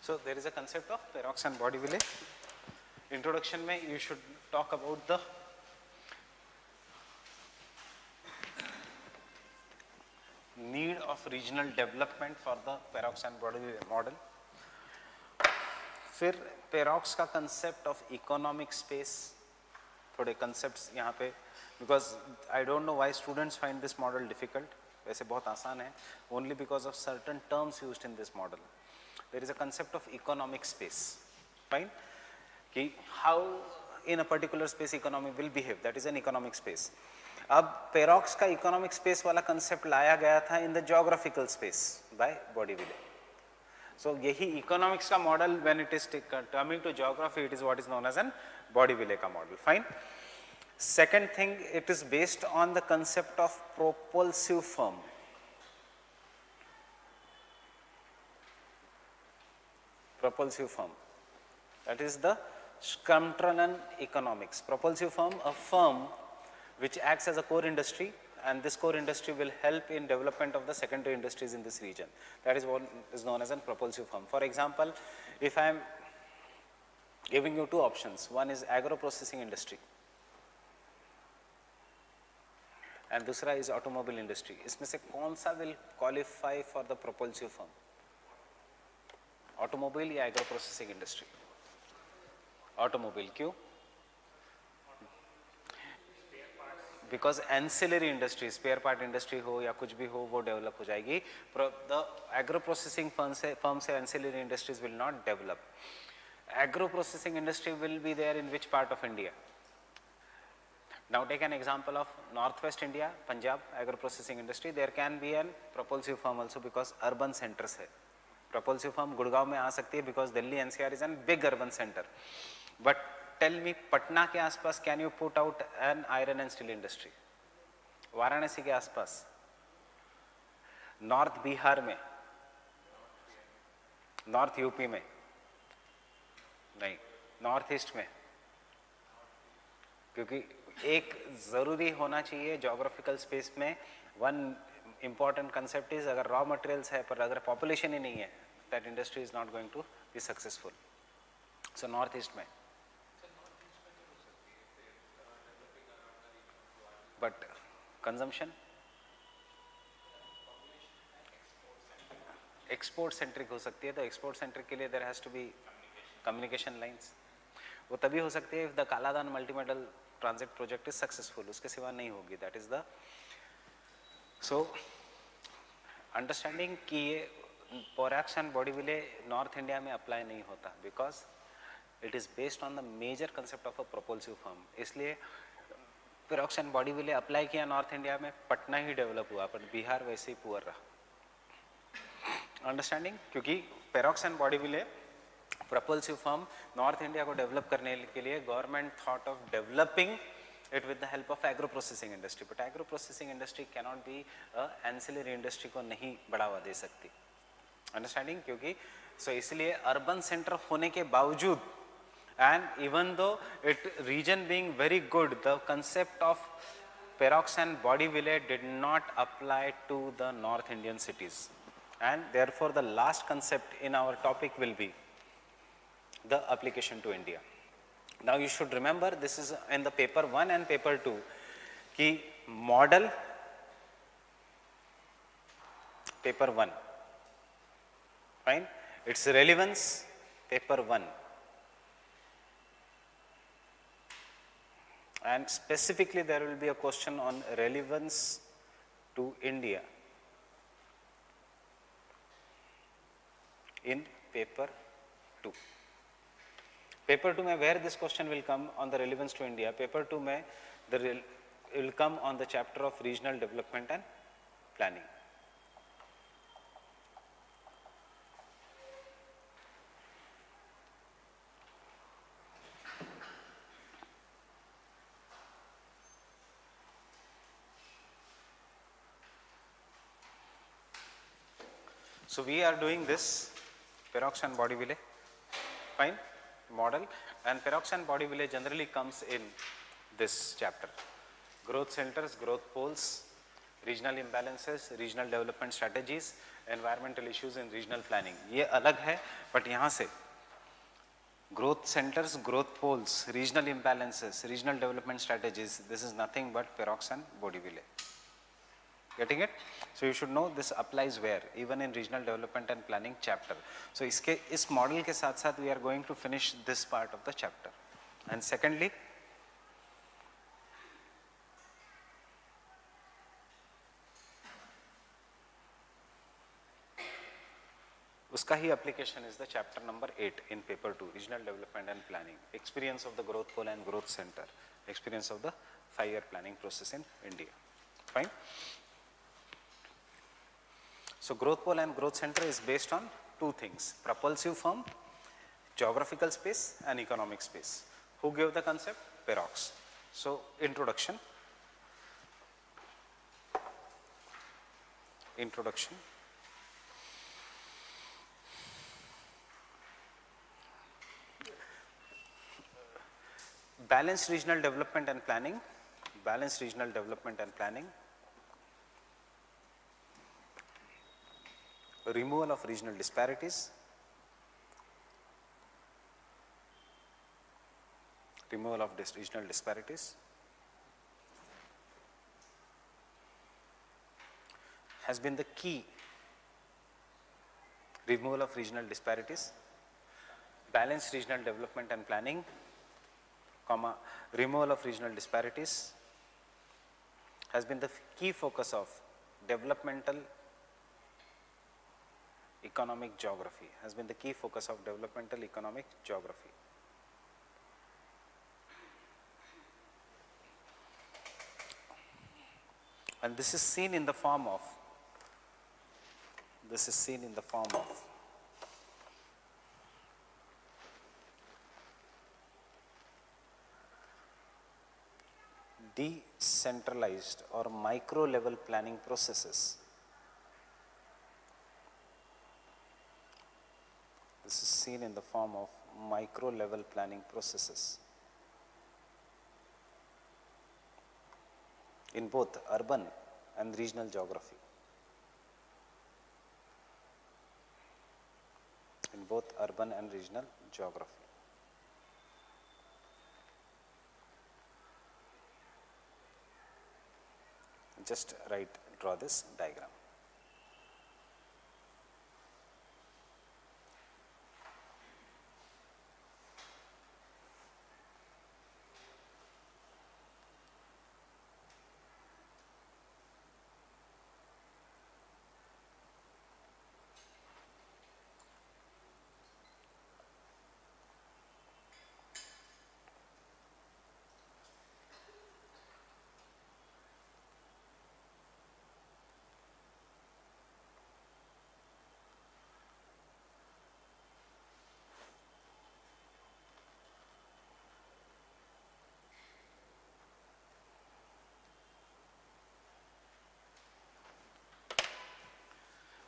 So there is a concept of Perox and Body-Wiley. Introduction में you should talk about the need of regional development for the Perox and Body-Wiley model. फिर Perox का concept of economic space, थोड़े concepts यहाँ पे, because I don't know why students find this model difficult. वैसे बहुत आसान है, only because of certain terms used in this model. There is a concept of economic space, fine? कि how in a particular space economy will behave, that is an economic space. अब Perox का economic space वाला concept लाया गया था in the geographical space by Body-Wiley. So यही economics का model when it is coming to geography, it is what is known as an Body-Wiley का model, fine? Second thing, it is based on the concept of propulsive firm. Propulsive firm, that is the Skrumtralen economics. Propulsive firm, a firm which acts as a core industry, and this core industry will help in development of the secondary industries in this region. That is what is known as a propulsive firm. For example, if I am giving you two options, one is agro processing industry and दूसरा is automobile industry, इसमें से कौन सा will qualify for the propulsive firm? Automobile या agro processing industry? Automobile, क्यों? Because ancillary industry, spare part industry हो या कुछ भी हो वो develop हो जाएगी. The agro processing firm से ancillary industries will not develop. Agro processing industry will be there in which part of India? Now take an example of northwest India, Punjab agro processing industry. There can be a propulsive firm also because urban centers है. Propulsive firm Gurgaon में आ सकती है because Delhi NCR is a big urban center. But tell me, Patna के आसपास can you put out an iron and steel industry? Varanasi के आसपास, north Bihar में, north UP में नहीं, नॉर्थ ईस्ट में, क्योंकि एक जरूरी होना चाहिए जोग्राफिकल स्पेस में. वन इंपॉर्टेंट कंसेप्ट इज अगर रॉ मटेरियल्स है पर अगर पॉपुलेशन ही नहीं है, that industry is not going to be successful. So north east में, बट कंजम्पशन एक्सपोर्ट सेंट्रिक हो सकती है. तो एक्सपोर्ट सेंट्रिक के लिए there has to be communication lines. वो तभी हो सकती है if the Kaladan multimodal transit project is successful, उसके सिवा नहीं होगी. That is the so understanding कि ये Perox and Body-Wiley north India में अप्लाई नहीं होता because it is based on the major concept of a propulsive firm. इसलिए Perox and Body-Wiley अप्लाई किया नॉर्थ इंडिया में, पटना ही डेवलप हुआ पर बिहार वैसे ही पुअर रहा. अंडरस्टैंडिंग, क्योंकि Perox and Body-Wiley propulsive firm north India को डेवलप करने के लिए government thought of developing it with the help of agro processing industry. But agro processing industry cannot be ancillary industry को नहीं बढ़ावा दे सकती. अंडरस्टैंडिंग, क्योंकि सो इसलिए अर्बन सेंटर होने के बावजूद and even though it region being very good, the concept of Perox and Body-Wiley did not apply to the North Indian cities, and therefore the last concept in our topic will be the application to India. Now you should remember this is in the paper 1 and paper 2 ki model paper 1, fine, its relevance paper 1, and specifically there will be a question on relevance to India in paper 2. Paper 2 में where this question will come on the relevance to India, paper 2 में will come on the chapter of regional development and planning. So we are doing this Perox and Body-Wiley, fine, model, and Perox and Body-Wiley generally comes in this chapter: growth centers, growth poles, regional imbalances, regional development strategies, environmental issues in regional planning, ये अलग है, but यहाँ से growth centers, growth poles, regional imbalances, regional development strategies, this is nothing but Perox and Bodieville. Getting it? So you should know this applies where, even in regional development and planning chapter. So इसके इस model के साथ साथ we are going to finish this part of the chapter. And secondly, उसका ही application is the chapter number 8 in paper 2, regional development and planning, experience of the growth pole and growth center, experience of the 5-year planning process in India. Fine. So growth pole and growth center is based on two things: propulsive firm, geographical space and economic space. Who gave the concept? Perox. So introduction. Balanced regional development and planning, balanced regional development and planning, removal of regional disparities, regional disparities, has been the key. Removal of regional disparities, balanced regional development and planning, comma, removal of regional disparities has been the key focus of developmental economic geography, has been the key focus of developmental economic geography. And this is seen in the form of, decentralized or micro level planning processes. This is seen in the form of micro level planning processes in both urban and regional geography. In both urban and regional geography. Just draw this diagram.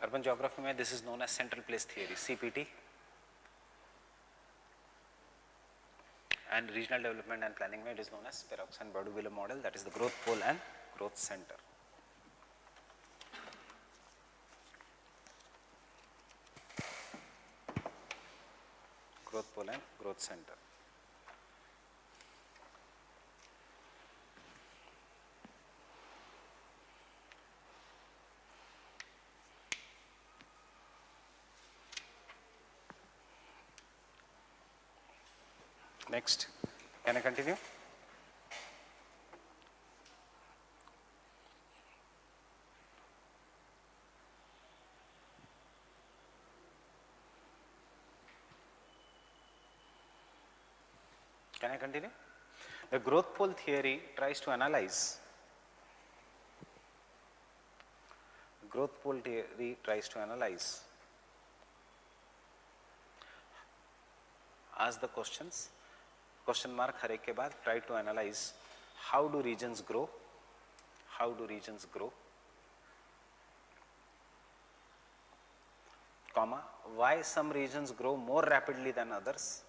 Urban geography में this is known as central place theory, CPT, and regional development and planning में it is known as Perox and Bodieville model, that is the growth pole and growth center. Growth pole and growth center. Next, can I continue? Can I continue? The growth pole theory tries to analyze. Ask the questions, question mark हर एक के बाद, try to analyze how do regions grow, comma, why some regions grow more rapidly than others,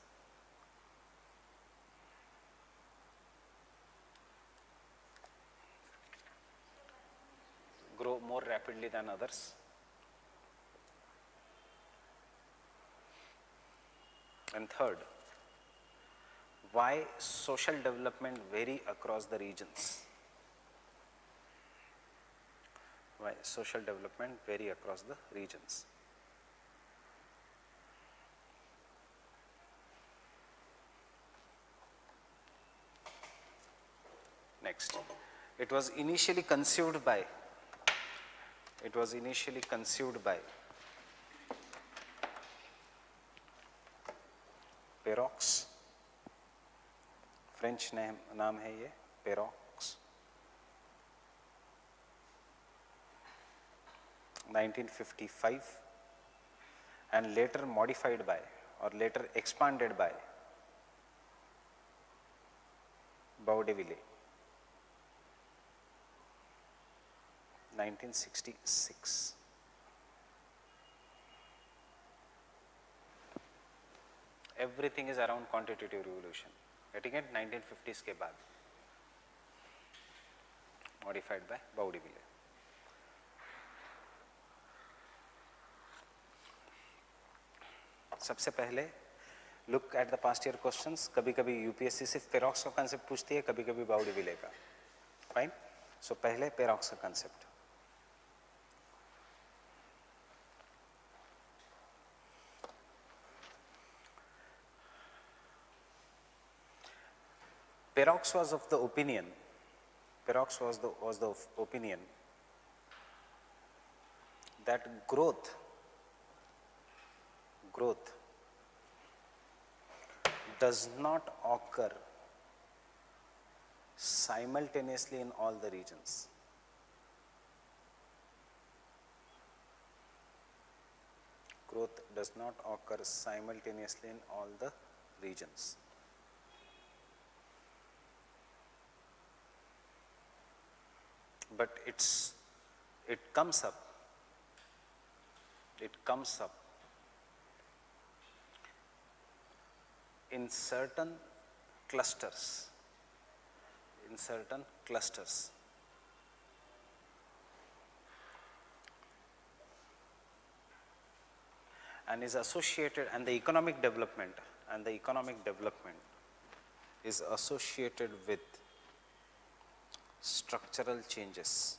rapidly than others? And third, why social development vary across the regions? Why social development vary across the regions? Next, it was initially conceived by Perroux, French नाम है ये, पेरोक्स, 1955, and later modified by or later expanded by Baudeville, 1966. Everything is around quantitative revolution. Getting it? 1950s के बाद modified by Baudeville. सबसे पहले look at the past year questions. कभी कभी UPSC सिर्फ पेरोक्स का कंसेप्ट पूछती है, कभी कभी बाउडीविले का. फाइन. सो पहले पेरोक्स का concept. Perox was of the opinion that growth does not occur simultaneously in all the regions. Growth does not occur simultaneously in all the regions. But it comes up in certain clusters, and is associated, and the economic development is associated with structural changes,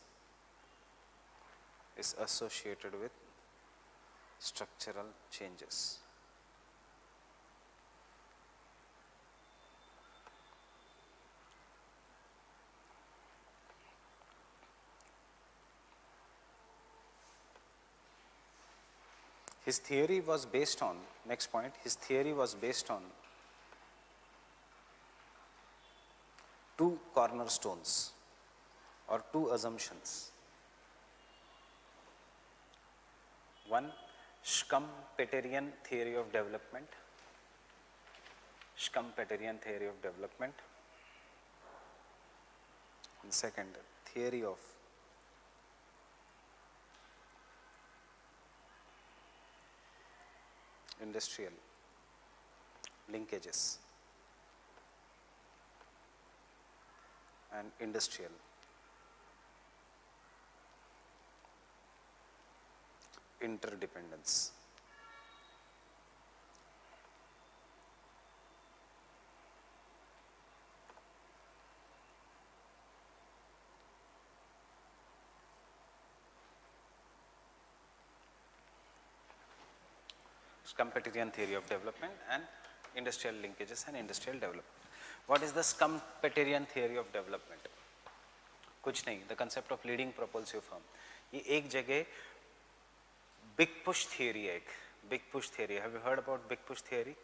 His theory was based on, next point, his theory was based on two cornerstones or two assumptions. One, Schumpeterian theory of development. And second, theory of industrial linkages and industrial interdependence. Schumpeterian theory of development and industrial linkages and industrial development. What is the Schumpeterian theory of development? कुछ नहीं, the concept of leading propulsive firm. ये एक जगह big push theory है, big push theory. Have you heard about big push theory?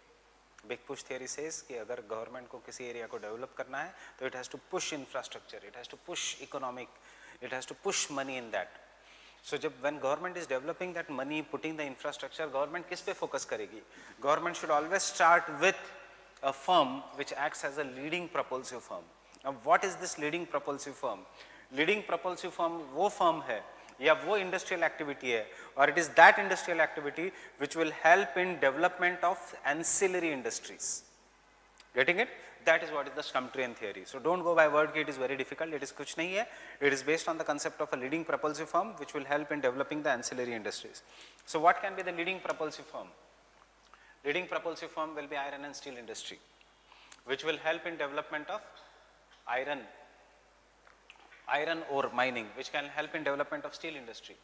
Big push theory says कि अगर government को किसी area को develop करना है, तो it has to push infrastructure, it has to push economic, it has to push money in that. So जब when government is developing that money, putting the infrastructure, government किस पे focus करेगी? Government should always start with a firm which acts as a leading propulsive firm. Now what is this leading propulsive firm? Leading propulsive firm वो firm है या वो industrial activity है, or it is that industrial activity which will help in development of ancillary industries. Getting it? That is what is the Stumptrian theory. So don't go by word कि it is very difficult. It is कुछ नहीं है. It is based on the concept of a leading propulsive firm which will help in developing the ancillary industries. So what can be the leading propulsive firm? Leading propulsive firm will be iron and steel industry, which will help in development of iron ore mining, which can help in development of steel industry,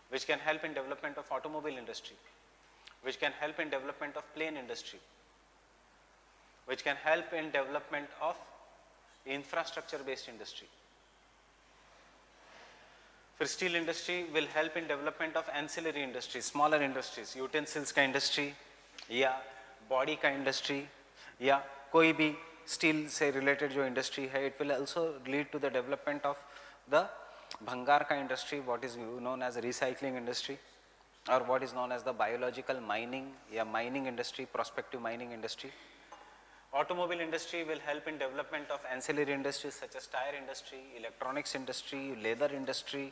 which can help in development of automobile industry, which can help in development of plane industry, which can help in development of infrastructure based industry. For steel industry will help in development of ancillary industries, smaller industries, utensils का industry या body का industry या कोई भी steel से related जो industry है, it will also lead to the development of the भंगार का industry, what is known as recycling industry, or what is known as the biological mining या mining industry, prospective mining industry. Automobile industry will help in development of ancillary industries such as tire industry, electronics industry, leather industry,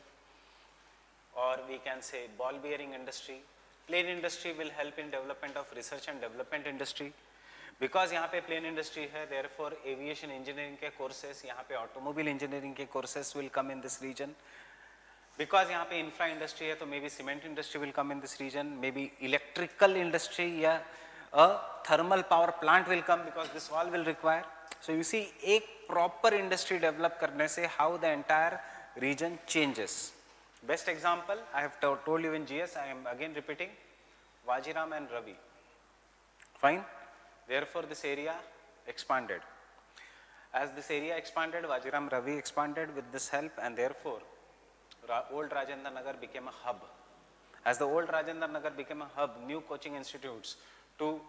or we can say ball bearing industry. Plane industry will help in development of research and development industry. Because यहाँ पे plane industry है, therefore aviation engineering के courses, यहाँ पे automobile engineering के courses will come in this region. Because यहाँ पे infra industry है, तो maybe cement industry will come in this region, maybe electrical industry या a thermal power plant will come because this all will require. So you see, एक proper industry develop करने से how the entire region changes. Best example I have told you in GS, I am again repeating, Vajiram and Ravi. Fine. Therefore this area expanded. As this area expanded, Vajiram Ravi expanded with this help, and therefore old Rajendra Nagar became a hub. As the old Rajendra Nagar became a hub, new coaching institutes to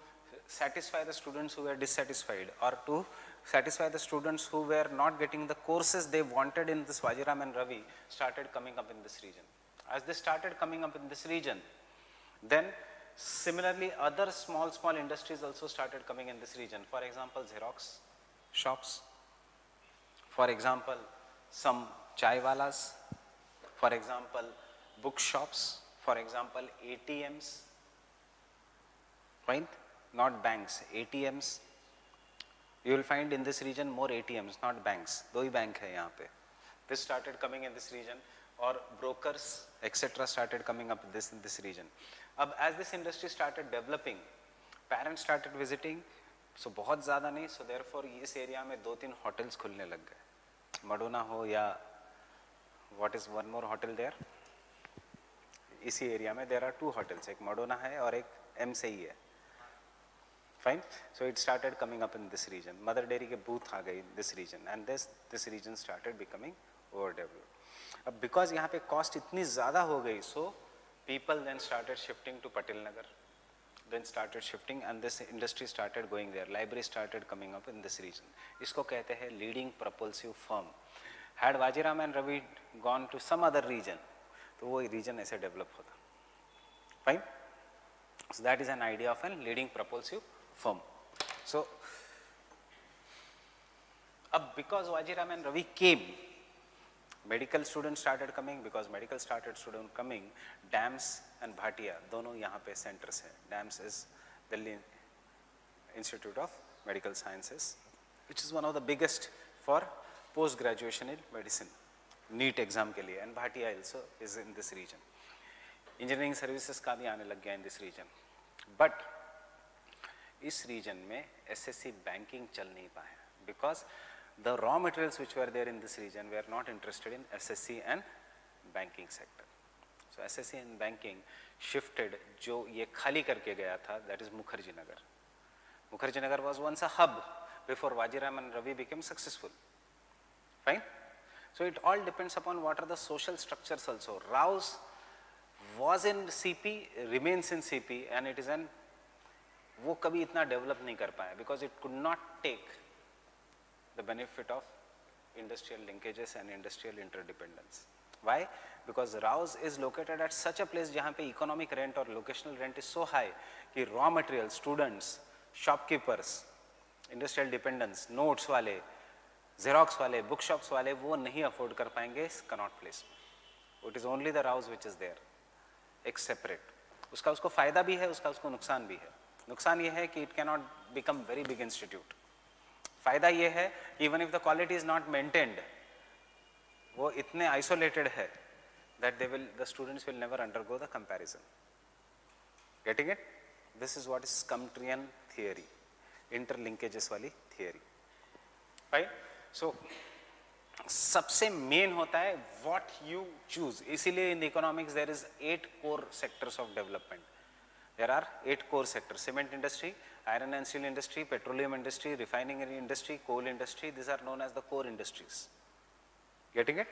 satisfy the students who were dissatisfied, or to satisfy the students who were not getting the courses they wanted in this Vajiram and Ravi, started coming up in this region. As they started coming up in this region, then similarly other small industries also started coming in this region. For example, Xerox shops, for example some chai walas, for example bookshops, for example ATMs, right? Not banks, ATMs. You will find in this region more ATMs, not banks. दो ही bank है यहाँ पे. This started coming in this region, or brokers, etc. started coming up in this region. As this industry started developing, parents started visiting. So बहुत ज़्यादा नहीं. So therefore इस area में 2-3 hotels खुलने लग गए. Madonna हो या what is one more hotel there? इसी area में there are 2 hotels. एक Madonna है और एक M से ही है. Fine. So it started coming up in this region. Mother Dairy के booth आ गई in this region, and this region started becoming overdeveloped. अब because यहाँ पे cost इतनी ज़्यादा हो गई, so people then started shifting to Patil Nagar, then started shifting, and this industry started going there. Library started coming up in this region. इसको कहते हैं leading propulsive firm. Had Vajiram and Ravi gone to some other region, तो वो region ऐसे develop होता. Fine. So that is an idea of a leading propulsive firm. So because Vajiram and Ravi came, medical students started coming. Because medical students coming, DAMS and Bhatia दोनों यहाँ पे centers हैं. DAMS is Delhi Institute of Medical Sciences, which is one of the biggest for post graduation in medicine, NEET exam के लिए, and Bhatia also is in this region. Engineering services का भी आने लग गया in this region, but इस region में SSC banking चल नहीं पाया because the raw materials which were there in this region were not interested in SSC and banking sector. So SSC and banking shifted, जो ये खाली करके गया था, that is Mukherjee Nagar. Mukherjee Nagar was once a hub before Vajiram and Ravi became successful. Fine. So it all depends upon what are the social structures also. Rao's was in CP, remains in CP, and it is an वो कभी इतना develop नहीं कर पाया because it could not take the benefit of industrial linkages and industrial interdependence. Why? Because Rao's is located at such a place जहाँ पे economic rent or locational rent is so high कि raw materials, students, shopkeepers, industrial dependence, notes वाले, Xerox वाले, bookshops वाले वो नहीं afford कर पाएंगे इस Connaught Place में. It is only the Rao's which is there, एक separate. उसको फ़ायदा भी है, उसको नुकसान भी है. नुकसान ये है कि it cannot become very big institute. फायदा ये है even if the quality is not maintained, वो इतने आइसोलेटेड है that the students will never undergo the comparison. Getting it? This is what is Skumtrian theory, interlinkages वाली theory, right? So सबसे main होता है what you choose. इसीलिए in economics there is 8 core sectors of development. There are 8 core sectors: cement industry, iron and steel industry, petroleum industry, refining industry, coal industry. These are known as the core industries. Getting it?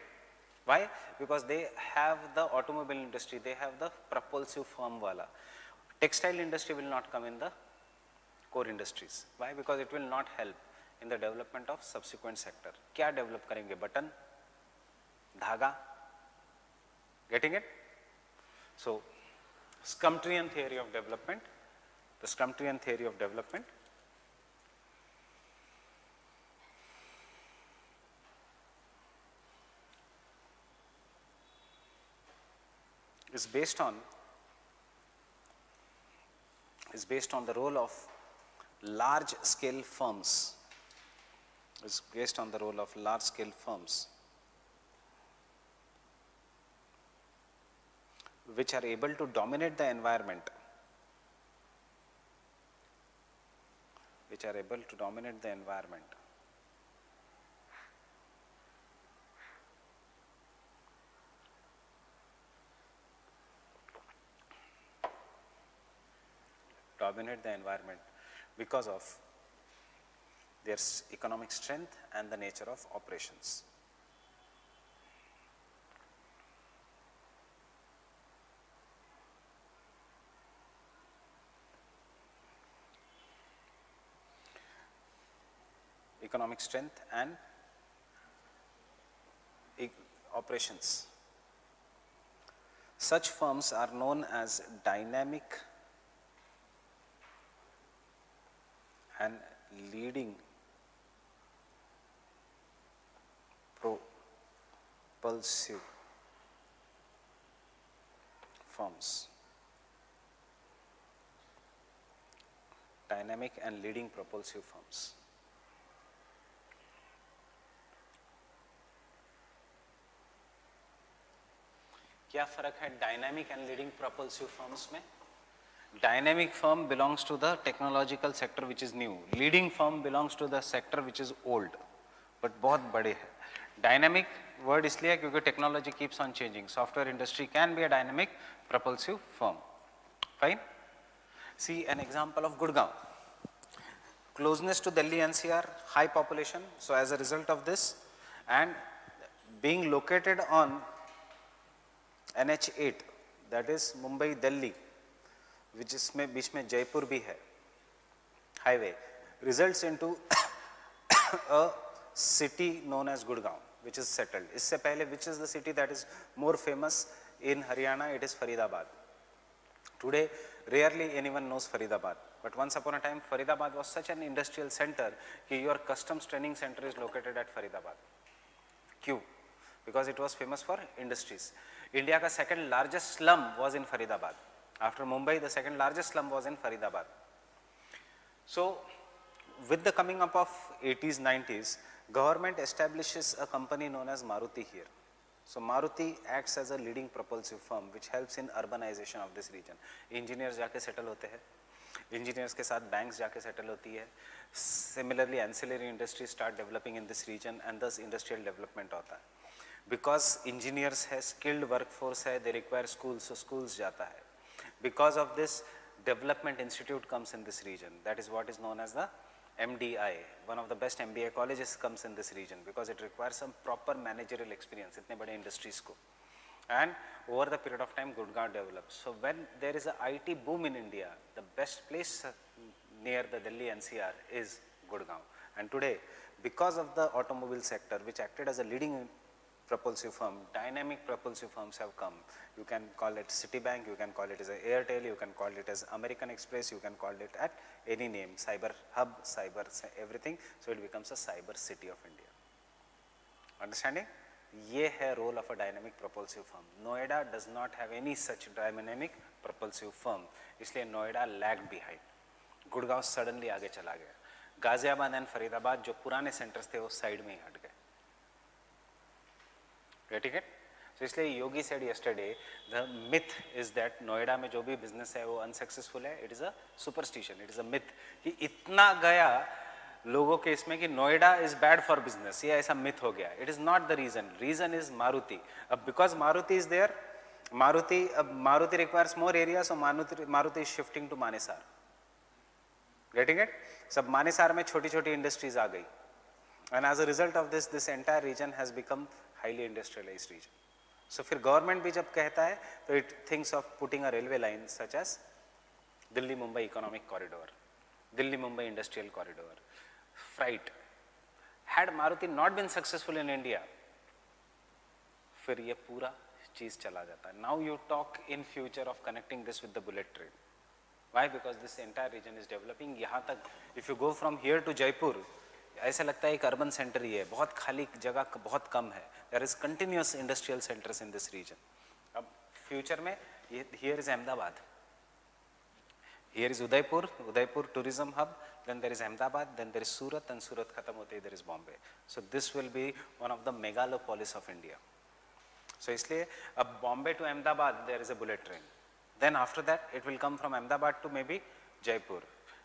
Why? Because they have the automobile industry, they have the propulsive firm wala. Textile industry will not come in the core industries. Why? Because it will not help in the development of subsequent sector. क्या develop करेंगे? Button, धागा. Getting it? So, Skumtrian theory of development. The Skumtrian theory of development is based on the role of large scale firms, which are able to dominate the environment, because of their economic strength and the nature of operations. Economic strength and operations. Such firms are known as dynamic and leading propulsive firms. Dynamic and leading propulsive firms. क्या फर्क है dynamic and leading propulsive firms में? Dynamic firm belongs to the technological sector which is new. Leading firm belongs to the sector which is old, but बहुत बड़े हैं. Dynamic word इसलिए क्योंकि technology keeps on changing. Software industry can be a dynamic propulsive firm. Fine. See an example of Gurgaon. Closeness to Delhi NCR, high population. So as a result of this, and being located on NH8, that is Mumbai Delhi, which is में बीच में जयपुर भी है, highway, results into a city known as Gurgaon, which is settled. इससे पहले which is the city that is more famous in Haryana? It is Faridabad. Today rarely anyone knows Faridabad, but once upon a time Faridabad was such an industrial center कि your customs training center is located at Faridabad. क्यों? Because it was famous for industries. India का second largest slum was in Faridabad. After Mumbai, the second largest slum was in Faridabad. So with the coming up of 80s, 90s, government establishes a company known as Maruti here. So Maruti acts as a leading propulsive firm which helps in urbanization of this region. Engineers जाके settle होते हैं, engineers के साथ banks जाके settle होती है. Similarly, ancillary industries start developing in this region and thus industrial development होता है. Because engineers है, skilled workforce है, they require schools, so schools जाता है. Because of this, development institute comes in this region. That is what is known as the MDI. One of the best MBA colleges comes in this region because it requires some proper managerial experience इतने बड़े industries को. And over the period of time, Gurgaon develops. So when there is a IT boom in India, the best place near the Delhi NCR is Gurgaon. And today, because of the automobile sector, which acted as a leading propulsive firm, dynamic propulsive firms have come. You can call it Citibank, you can call it as Airtel, you can call it as American Express, you can call it at any name, Cyber Hub, Cyber everything. So it becomes a cyber city of India. Understanding? ये है role of a dynamic propulsive firm. Noida does not have any such dynamic propulsive firm. इसलिए Noida lagged behind. Gurgaon suddenly आगे चला गया. Ghaziabad and Faridabad जो पुराने centres थे वो साइड में ही हट गए. Getting it? तो इसलिए Yogi said yesterday the myth is that Noida में जो भी बिजनेस है वो अनसक्सेसफुल है. It is a superstition, it is a myth कि इतना गया लोगों के इसमें कि Noida is bad for business, ये ऐसा मिथ हो गया. It is not the reason. Reason is Maruti. अब because Maruti is there, Maruti requires more area, so Maruti is shifting to Manesar. Getting it? सब मानेसर में छोटी छोटी इंडस्ट्रीज आ गई. And as a result of this entire region has become highly industrialised region. So फिर government भी जब कहता है तो it thinks of putting a railway line such as Delhi Mumbai economic corridor, Delhi Mumbai industrial corridor, freight. Had Maruti not been successful in India, फिर ये पूरा चीज चला जाता है. Now you talk in future of connecting this with the bullet train. Why? Because this entire region is developing. यहाँ तक if you go from here to Jaipur, ऐसा लगता है एक अर्बन सेंटर ही है, बहुत खाली जगह बहुत कम है. There is continuous industrial centres in this region. अब फ्यूचर में here is Ahmedabad, here is Udaipur, Udaipur tourism hub, then there is Ahmedabad, then there is Surat, and Surat khatam hote there is Bombay. So this will be one of the megalopolis of India. So इसलिए अब Bombay to Ahmedabad there is a bullet train. Then after that it will come from Ahmedabad to maybe Jaipur,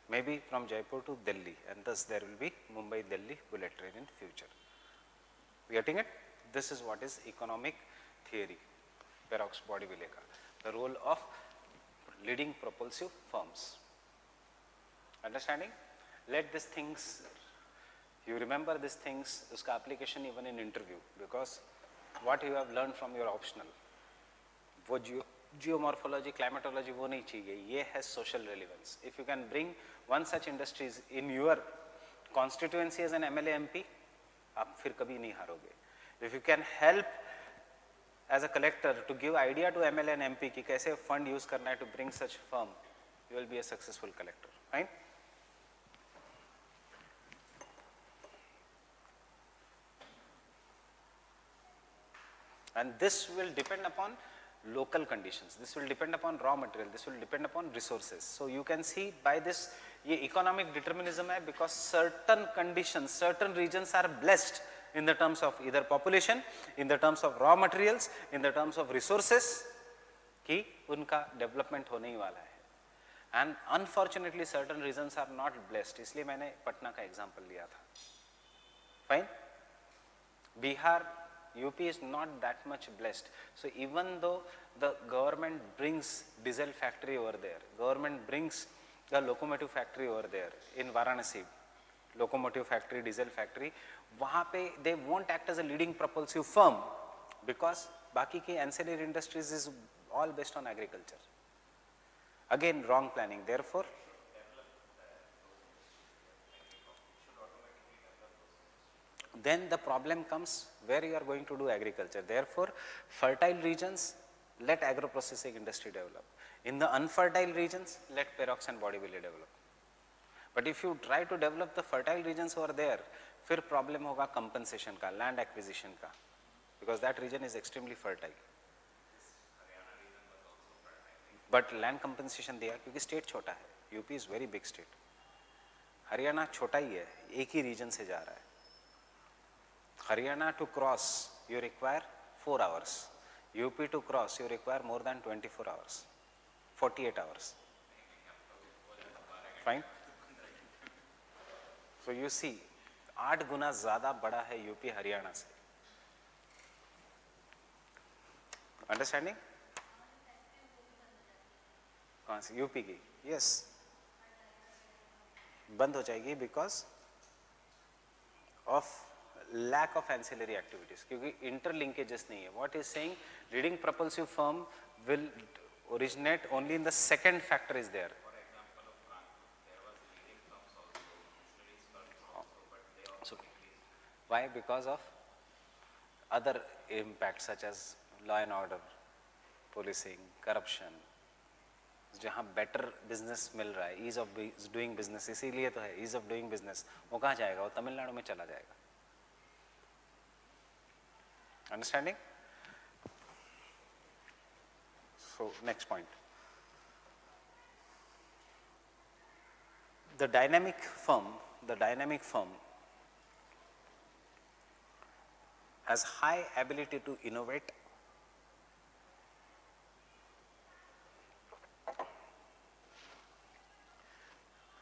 maybe from Jaipur to Delhi, and thus there will be Mumbai-Delhi bullet train in future. Getting it? This is what is economic theory, Parrots Bodieville का, the role of leading propulsive firms. Understanding? Let these things, you remember these things, uska application even in interview, because what you have learned from your optional, वो geomorphology, climatology वो नहीं चाहिए, ये है social relevance. If you can bring one such industries in your constituency as an MLA MP, आप फिर कभी नहीं हारोगे. If you can help as a collector to give idea to MLA and MP कि कैसे fund use करना है to bring such firm, you will be a successful collector. Right? And this will depend upon local conditions, this will depend upon raw material, this will depend upon resources. So you can see by this ये economic determinism है, because certain conditions, certain regions are blessed in the terms of either population, in the terms of raw materials, in the terms of resources, कि उनका development होने ही वाला है. And unfortunately certain regions are not blessed, इसलिए मैंने पटना का example लिया था. Fine? Bihar, UP is not that much blessed. So even though the government brings diesel factory over there, government brings the locomotive factory over there in Varanasi, locomotive factory, diesel factory, वहाँ पे they won't act as a leading propulsive firm, because बाकी के ancillary industries is all based on agriculture. Again, wrong planning. Therefore, then the problem comes where you are going to do agriculture. Therefore, fertile regions, let agro-processing industry develop. In the unfertile regions, let Parrots and Bodieville develop. But if you try to develop the fertile regions over there, फिर problem होगा compensation का, land acquisition का, because that region is extremely fertile. But land compensation दिया क्योंकि state छोटा है. UP is very big state. Haryana छोटा ही है, एक ही region से जा रहा है. Haryana to cross you require 4 hours. UP to cross you require more than 24 hours, 48 hours. Fine? So you see, 8 गुना ज़्यादा बड़ा है UP हरियाणा से. Understanding? कहाँ से? UP की? Yes. बंद हो जाएगी because of lack of ancillary activities, क्योंकि interlinkages नहीं है. What is saying, leading propulsive firm will originate only in the second factor is there. So why? Because of other impacts such as law and order, policing, corruption. जहाँ better business मिल रहा है, ease of doing business, इसीलिए तो है ease of doing business. वो कहाँ जाएगा? वो तमिलनाडु में चला जाएगा. Understanding? So next point, the dynamic firm the dynamic firm has high ability to innovate,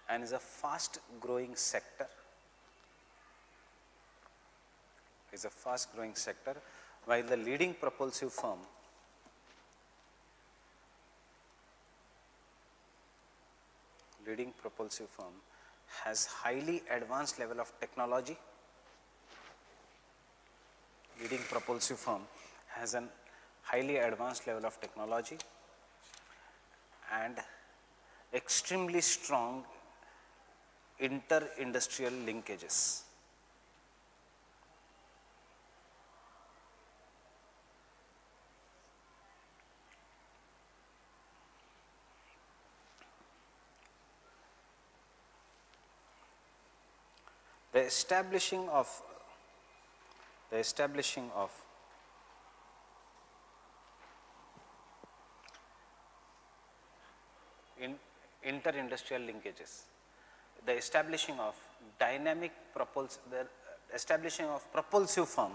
and is a fast growing sector, while the leading propulsive firm has highly advanced level of technology. Leading propulsive firm has an highly advanced level of technology and extremely strong inter-industrial linkages. The establishing of inter-industrial linkages, the establishing of propulsive firm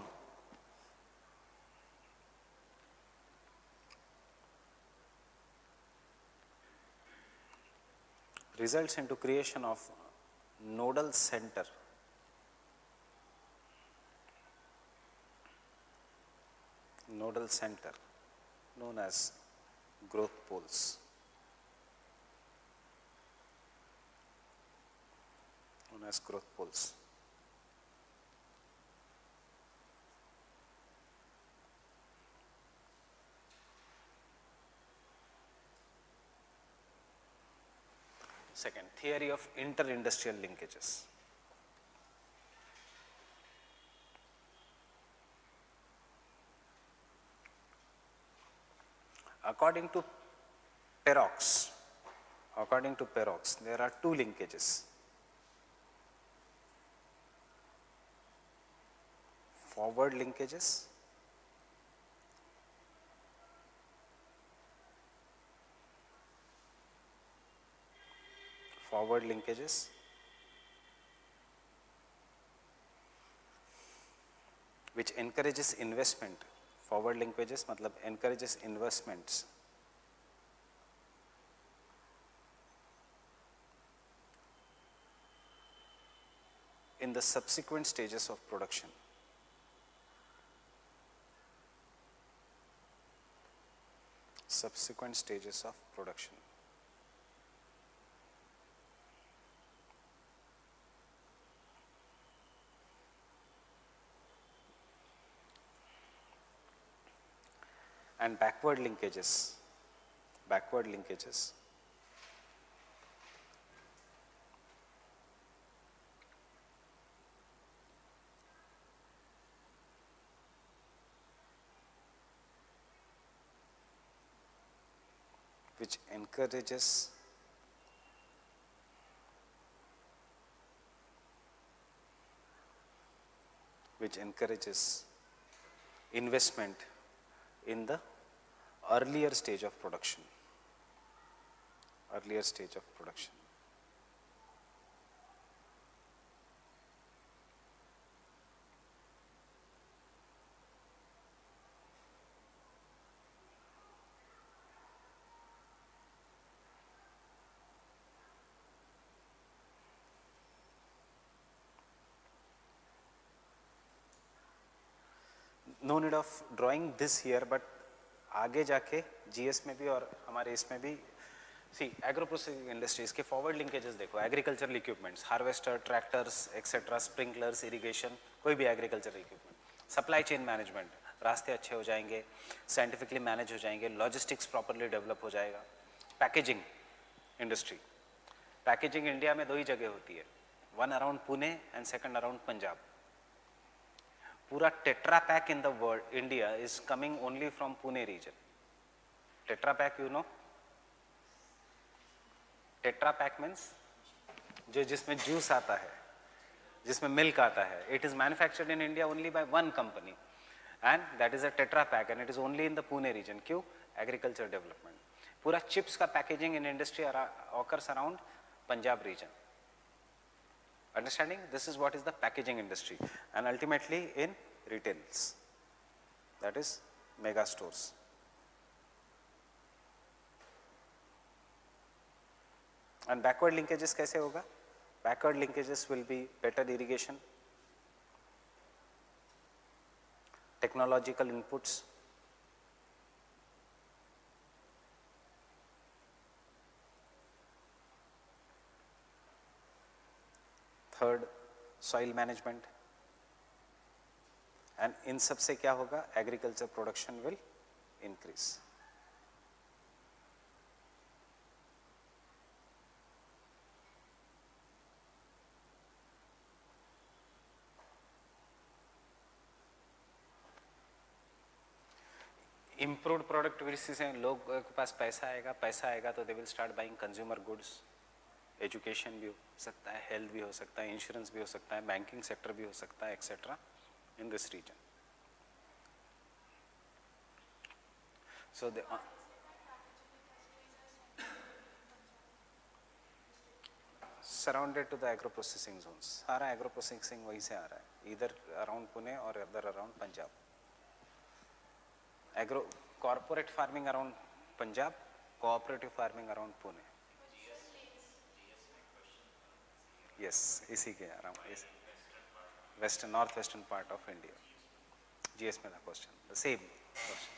results into creation of nodal center known as growth poles. Second, theory of inter-industrial linkages. According to Perrox, there are two linkages: forward linkages which encourages investment. Forward linkages मतलब encourages investments in the subsequent stages of production. And backward linkages which encourages investment in the earlier stage of production. No need of drawing this here, but आगे जाके GS में भी और हमारे इसमें भी सी agro processing industries के forward linkages देखो, agricultural equipments, harvester, tractors etcetera, sprinklers, irrigation, कोई भी agricultural equipment, supply chain management, रास्ते अच्छे हो जाएंगे, साइंटिफिकली मैनेज हो जाएंगे, लॉजिस्टिक्स प्रॉपरली डेवलप हो जाएगा. पैकेजिंग इंडस्ट्री, पैकेजिंग इंडिया में दो ही जगह होती है, one around Pune and second around Punjab. पूरा tetra pack in the world India is coming only from Pune region. Tetra pack you know, tetra pack means जो जिसमें जूस आता है, जिसमें मिल्क आता है, it is manufactured in India only by one company and that is a tetra pack and it is only in the Pune region. क्यों? Agriculture development. पूरा chips का packaging in industry occurs around Punjab region. Understanding? This is what is the packaging industry, and ultimately in retails, that is mega stores. And backward linkages कैसे होगा? Backward linkages will be better irrigation, technological inputs, third soil management, and इन सब से क्या होगा? Agriculture production will increase. Improved productivity से लोगों के पास पैसा आएगा तो they will start buying consumer goods. Education भी हो सकता है, हेल्थ भी हो सकता है, इंश्योरेंस भी हो सकता है, बैंकिंग सेक्टर भी हो सकता है, etcetera in this region. So surrounded to the agro processing zones. सारा एग्रो प्रोसेसिंग वहीं से आ रहा है, इधर अराउंड पुणे और other around Punjab. Agro corporate farming around Punjab, cooperative farming around Pune. Yes, इसी के around western north western part of India. GS में था क्वेश्चन, द सेम क्वेश्चन.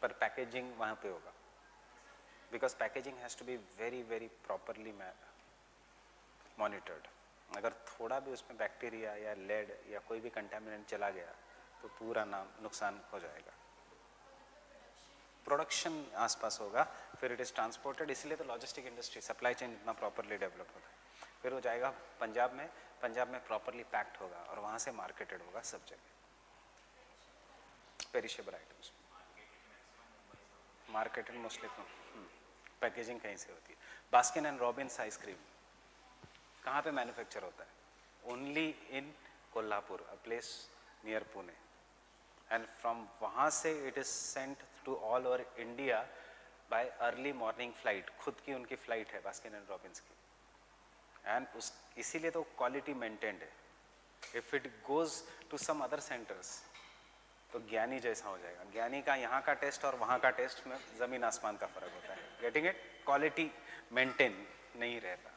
पर पैकेजिंग वहाँ पे होगा, because packaging has to be very very properly monitored. अगर थोड़ा भी उसमें बैक्टीरिया या लेड या कोई भी कंटामिनेंट चला गया तो पूरा नुकसान हो जाएगा. प्रोडक्शन आसपास होगा, फिर इट इज़ ट्रांसपोर्टेड. इसलिए तो लॉजिस्टिक इंडस्ट्री, सप्लाई चेन इतना प्रॉपरली डेवलप होता है. फिर वो जाएगा पंजाब में प्रॉपरली पैक्ड होगा और वहाँ से मार्केटेड होगा सब जगह. Perishable items marketed mostly. Packaging कहीं से होती है. बास्किन एंड रॉबिन्स आइसक्रीम कहाँ पे मैन्युफैक्चर होता है? Only in Kolhapur, a place near Pune. And from वहाँ से it is sent to all over India by early morning flight. खुद की उनकी फ्लाइट है बास्किन एंड रॉबिन्स की. एंड इसीलिए तो क्वालिटी मेंटेन्ड है. If it goes to some other centres तो ज्ञानी जैसा हो जाएगा. ज्ञानी का यहाँ का टेस्ट और वहाँ का टेस्ट में ज़मीन आसमान का फर्क होता है. Getting it? क्वालिटी मेंटेन नहीं रहता.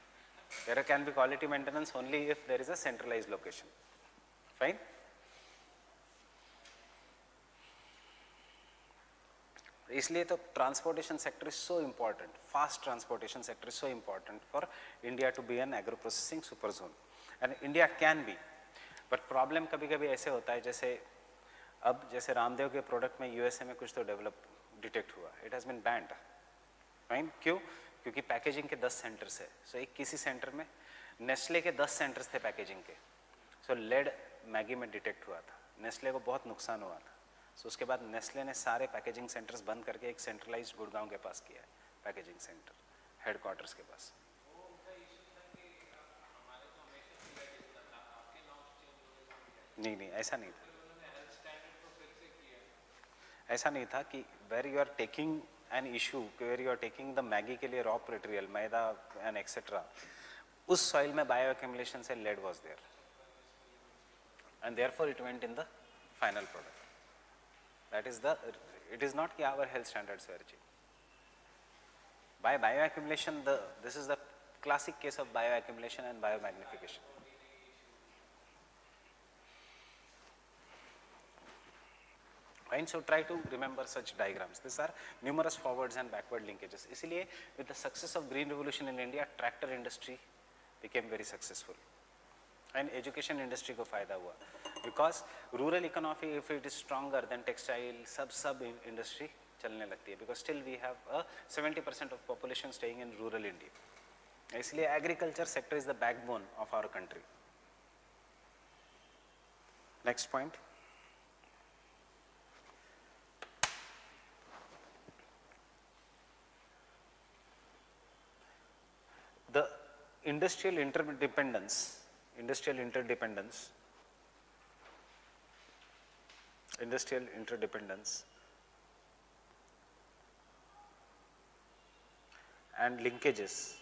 There can be quality maintenance only if there is a centralized location. Fine? इसलिए तो transportation sector is so important. Fast transportation sector is so important for India to be an agro processing super zone. And India can be, but problem कभी कभी ऐसे होता है जैसे रामदेव के product में यूएसए में कुछ तो डेवलप डिटेक्ट हुआ. It has been banned. Fine? क्यों? क्योंकि पैकेजिंग के 10 सेंटर्स है. सो एक किसी सेंटर में नेस्ले के 10 सेंटर्स थे पैकेजिंग के. सो लेड मैगी में डिटेक्ट हुआ था. नेस्ले को बहुत नुकसान हुआ था. सो उसके बाद नेस्ले ने सारे पैकेजिंग सेंटर्स बंद करके एक सेंट्रलाइज्ड गुड़गांव के पास किया है पैकेजिंग सेंटर, हेडक्वार्टर्स के पास. नहीं, ऐसा नहीं था. ऐसा नहीं था कि where you are taking an issue, where you are taking the Maggi के लिए raw material, maida and etcetera, उस सॉइल में बायो एक्यूमुलेशन से lead was there and therefore it went in the final product. That is the, it is not कि our health standards were change by bioaccumulation. This is the classic case of bio accumulation and bio magnification. Right, so try to remember such diagrams. These are numerous forwards and backward linkages. इसलिए with the success of green revolution in India, tractor industry became very successful and education industry को फायदा हुआ because rural economy if it is stronger then textile sub industry चलने लगती है because still we have a 70% of population staying in rural India. इसलिए agriculture sector is the backbone of our country. Next point. The industrial interdependence and linkages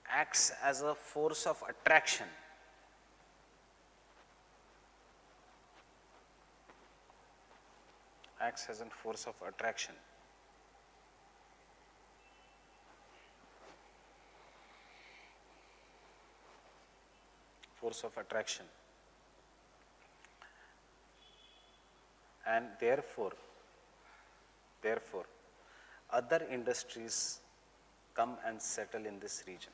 acts as a force of attraction and therefore other industries come and settle in this region.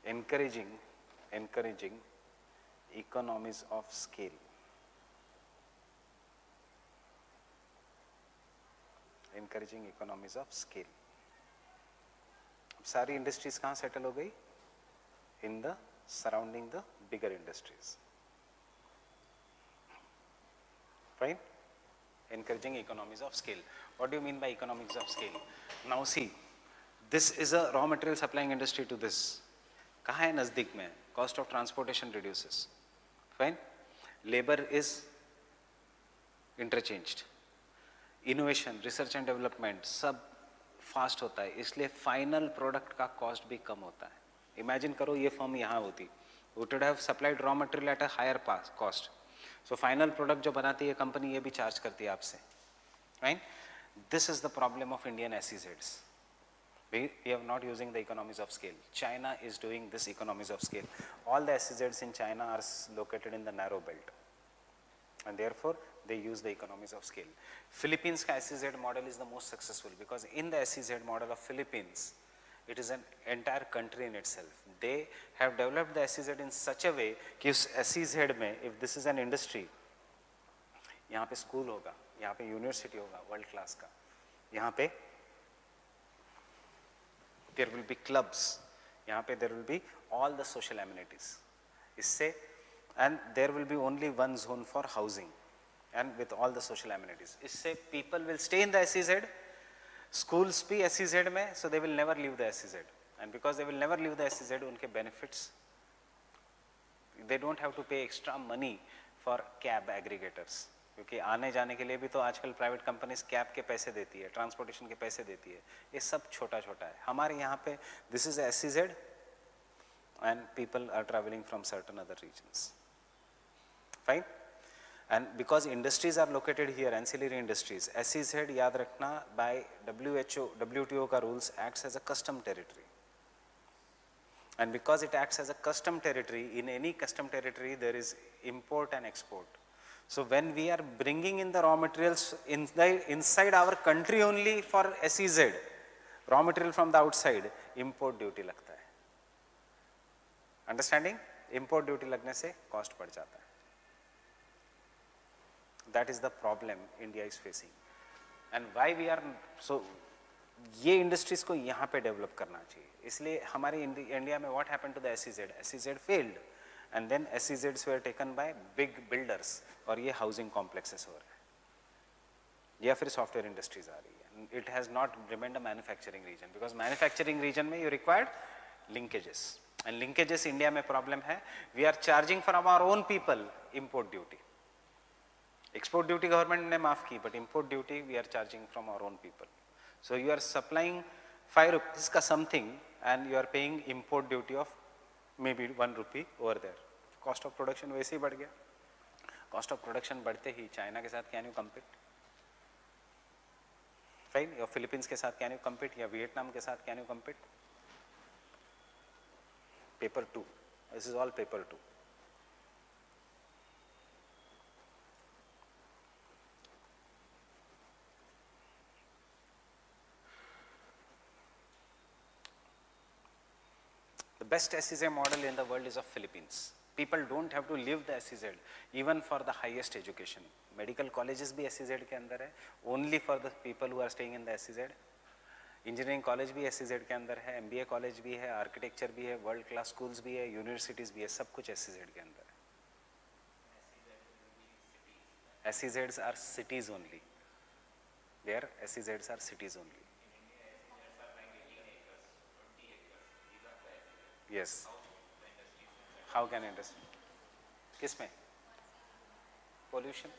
Encouraging economies of scale. अब सारी industries कहाँ settle हो गई? In the surrounding the bigger industries. Fine? Encouraging economies of scale. What do you mean by economies of scale? Now see, this is a raw material supplying industry to this. कहाँ है? नज़दीक में. Cost of transportation reduces. Fine? Labor is interchanged. Innovation, research and development सब fast होता है, इसलिए final product का cost भी कम होता है. इमेजिन करो ये फर्म यहाँ होती, would have supplied raw material at a higher cost. So final product जो बनाती है कंपनी ये भी चार्ज करती है आपसे. Right? This is the problem of Indian एसईजेड्स. We are not using the economies of scale. China is doing this economies of scale. All the SEZs in China are located in the narrow belt, and therefore they use the economies of scale. Philippines ka SEZ model is the most successful because in the SEZ model of Philippines, it is an entire country in itself. They have developed the SEZ in such a way कि उस SEZ में if this is an industry, यहाँ पे school होगा, यहाँ पे university होगा world class का, यहाँ पे there will be clubs, यहाँ पे there will be all the social amenities. इससे and there will be only one zone for housing and with all the social amenities. इससे people will stay in the SEZ, schools भी SEZ में, so they will never leave the SEZ, and because they will never leave the SEZ, उनके benefits, they don't have to pay extra money for cab aggregators. क्योंकि आने जाने के लिए भी तो आजकल प्राइवेट कंपनीज कैब के पैसे देती है, ट्रांसपोर्टेशन के पैसे देती है, ये सब छोटा छोटा है. हमारे यहाँ पे this is SEZ and people are traveling from certain other regions. Fine? And because industries are located here, ancillary industries, SEZ याद रखना by WHO, WTO का rules acts as a custom territory. And because it acts as a custom territory, in any custom territory there is import and export. So when we are bringing in the raw materials inside our country only for SEZ, raw material from the outside, import duty लगता है. Understanding? Import duty लगने से cost बढ़ जाता है. That is the problem India is facing. And why we are so, ये industries को यहाँ पे develop करना चाहिए. इसलिए हमारे इंडिया में what happened to the SEZ? SEZ failed. And then SEZs were taken by big builders और ये housing complexes हो रहे हैं या फिर software industries आ रही है. It has not remained a manufacturing region because manufacturing region में you required linkages, and linkages India में problem है. We are charging from our own people import duty. Export duty government ने माफ की, but import duty we are charging from our own people. So you are supplying 5 rupees का something and you are paying import duty of maybe 1 rupee over there. Cost of production वैसे ही बढ़ गया. Cost of production बढ़ते ही China के साथ can you compete? Fine? या Philippines के साथ can you compete? या वियतनाम के साथ can you compete? Paper 2. This is all paper 2. The best SEZ model in the world is of Philippines. People don't have to leave the SEZ even for the highest education. Medical colleges भी SEZ के अंदर है, only for the people who are staying in the SEZ. Engineering college भी SEZ के अंदर है, MBA college भी है, architecture भी है, world class schools भी है, universities भी है, सब कुछ SEZ के अंदर है. SEZs are cities only. There SEZs are cities only. Yes. How can industry? किस में? Pollution.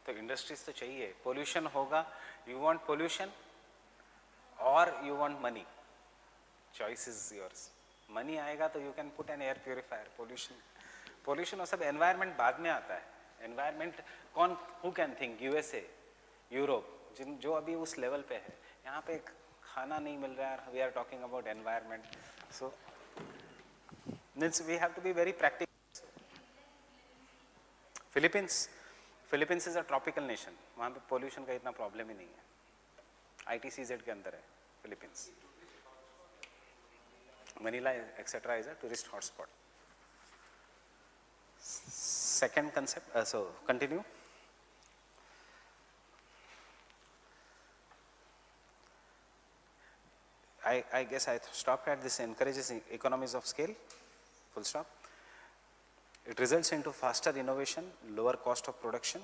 तो इंडस्ट्रीज तो चाहिए, पोल्यूशन होगा, यू वांट पोल्यूशन और you want money, choice is yours. Money आएगा तो you can put an air purifier. Pollution और सब एनवायरनमेंट बाद में आता है. एनवायरनमेंट कौन, who can think, USA, Europe, जिन जो अभी उस लेवल पे है, यहाँ पे खाना नहीं मिल रहा है, we are talking about environment. So means we have to be very practical. Philippines is a tropical nation, वहाँ पे पोल्यूशन का इतना प्रॉब्लम ही नहीं है. ITCZ के अंदर है Philippines. Manila etcetera is a tourist hotspot. Second concept, so continue. I guess I stopped at this encourages economies of scale, full stop. It results into faster innovation, lower cost of production.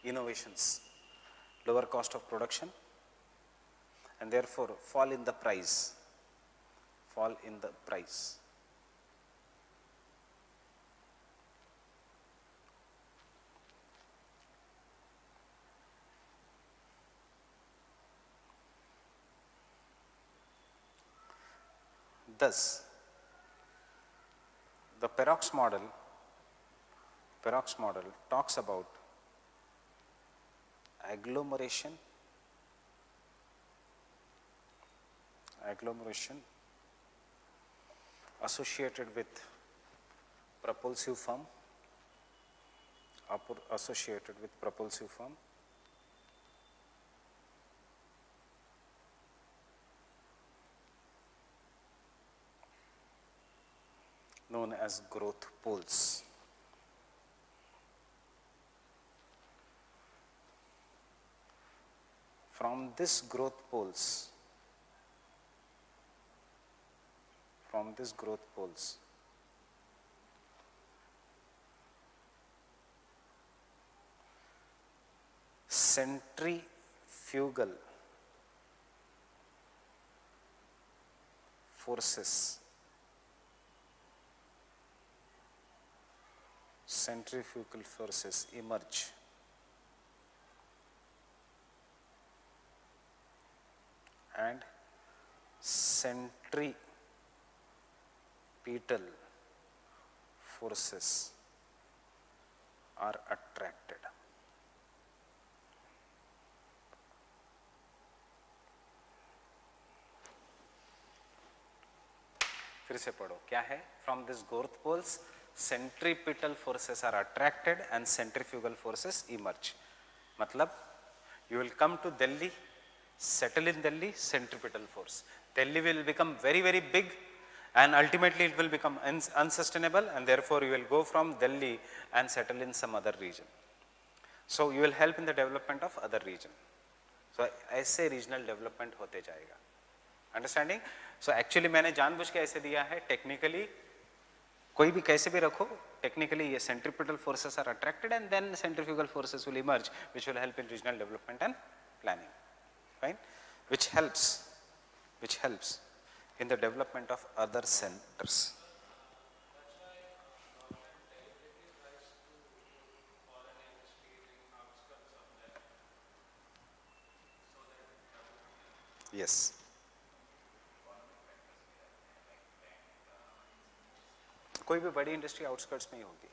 Innovations, lower cost of production, and therefore fall in the price. Fall in the price. Thus, the Perox model talks about agglomeration associated with propulsive form, known as growth poles. From this growth poles, centrifugal forces emerge, and centripetal forces are attracted. फिर से पढ़ो क्या है. From this growth poles, centripetal forces are attracted and centrifugal forces emerge. मतलब you will come to Delhi, settle in Delhi, centripetal force. Delhi will become very, very big and ultimately it will become unsustainable, and therefore you will go from Delhi and settle in some other region. So you will help in the development of other region. So ऐसे regional development होते जाएगा. Understanding? So actually मैंने जानबूझ के ऐसे दिया है. Technically कोई भी कैसे भी रखो, टेक्निकली ये centripetal forces are attracted and then centrifugal forces will emerge which will help in regional development and planning. Fine. Which helps in the development of other centres. Yes. कोई भी बड़ी इंडस्ट्री आउटस्कर्ट्स में ही होगी.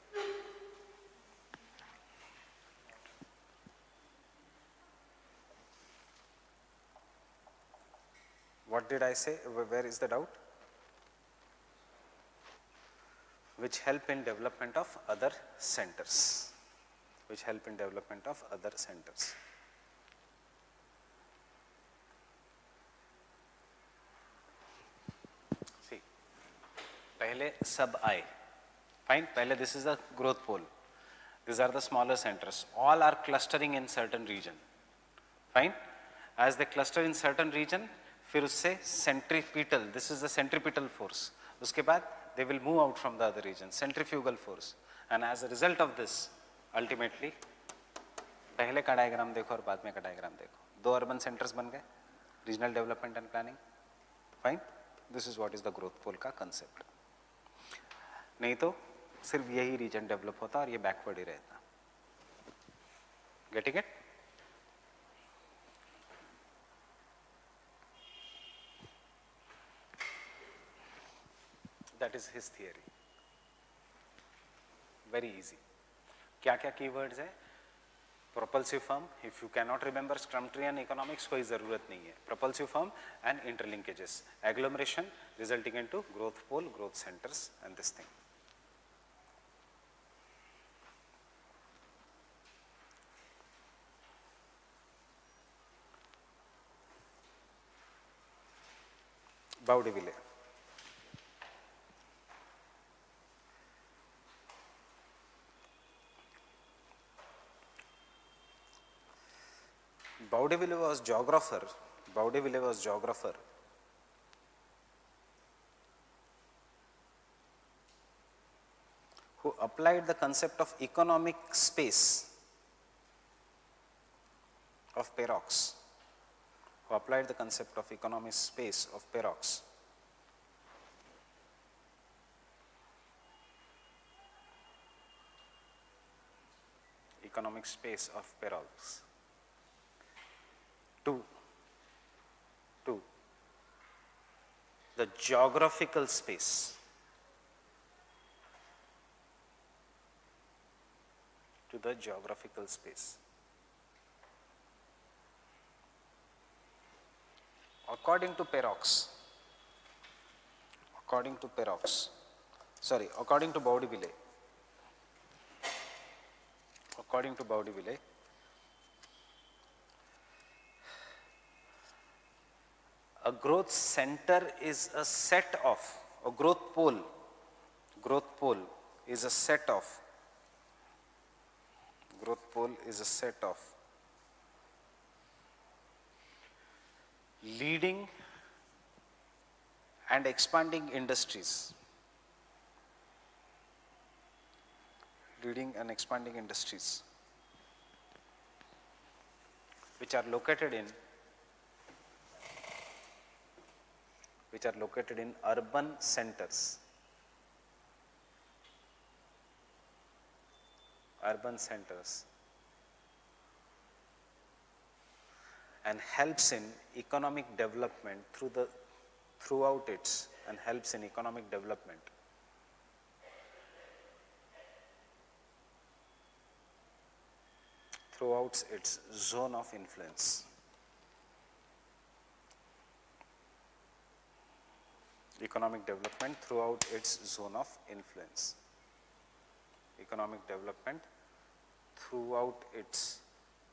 What did I say? Where is the doubt? Which help in development of other centers. See, पहले सब आए. Fine. पहले this is the growth pole. These are the smaller centers. All are clustering in certain region. Fine. As they cluster in certain region, फिर उससे centripetal, this is the centripetal force. उसके बाद they will move out from the other region, centrifugal force. And as a result of this, ultimately, पहले का diagram देखो और बाद में का डायग्राम देखो, 2 अर्बन सेंटर्स बन गए, regional development and planning, fine, this is what is the growth pole का कंसेप्ट. नहीं तो सिर्फ यही रीजन डेवलप होता और ये बैकवर्ड ही रहता. Getting it? That is his theory. Very easy. क्या क्या कीवर्ड्स है? Propulsive firm, if you cannot remember Scrumtrian economics, कोई ज़रूरत नहीं है. Propulsive firm and interlinkages, agglomeration resulting into growth pole, growth centers and this thing. Baudeville. Baudeville was geographer. Baudeville was geographer. Who applied the concept of economic space of Perox. Who applied the concept of economic space of Perox. Economic space of Perox. To the geographical space. To the geographical space. According to Perox, according to Baudeville, a growth center is a set of, a growth pole is a set of, leading and expanding industries. Which are located in urban centers. And helps in economic development throughout its zone of influence. Economic development throughout its zone of influence. Economic development throughout its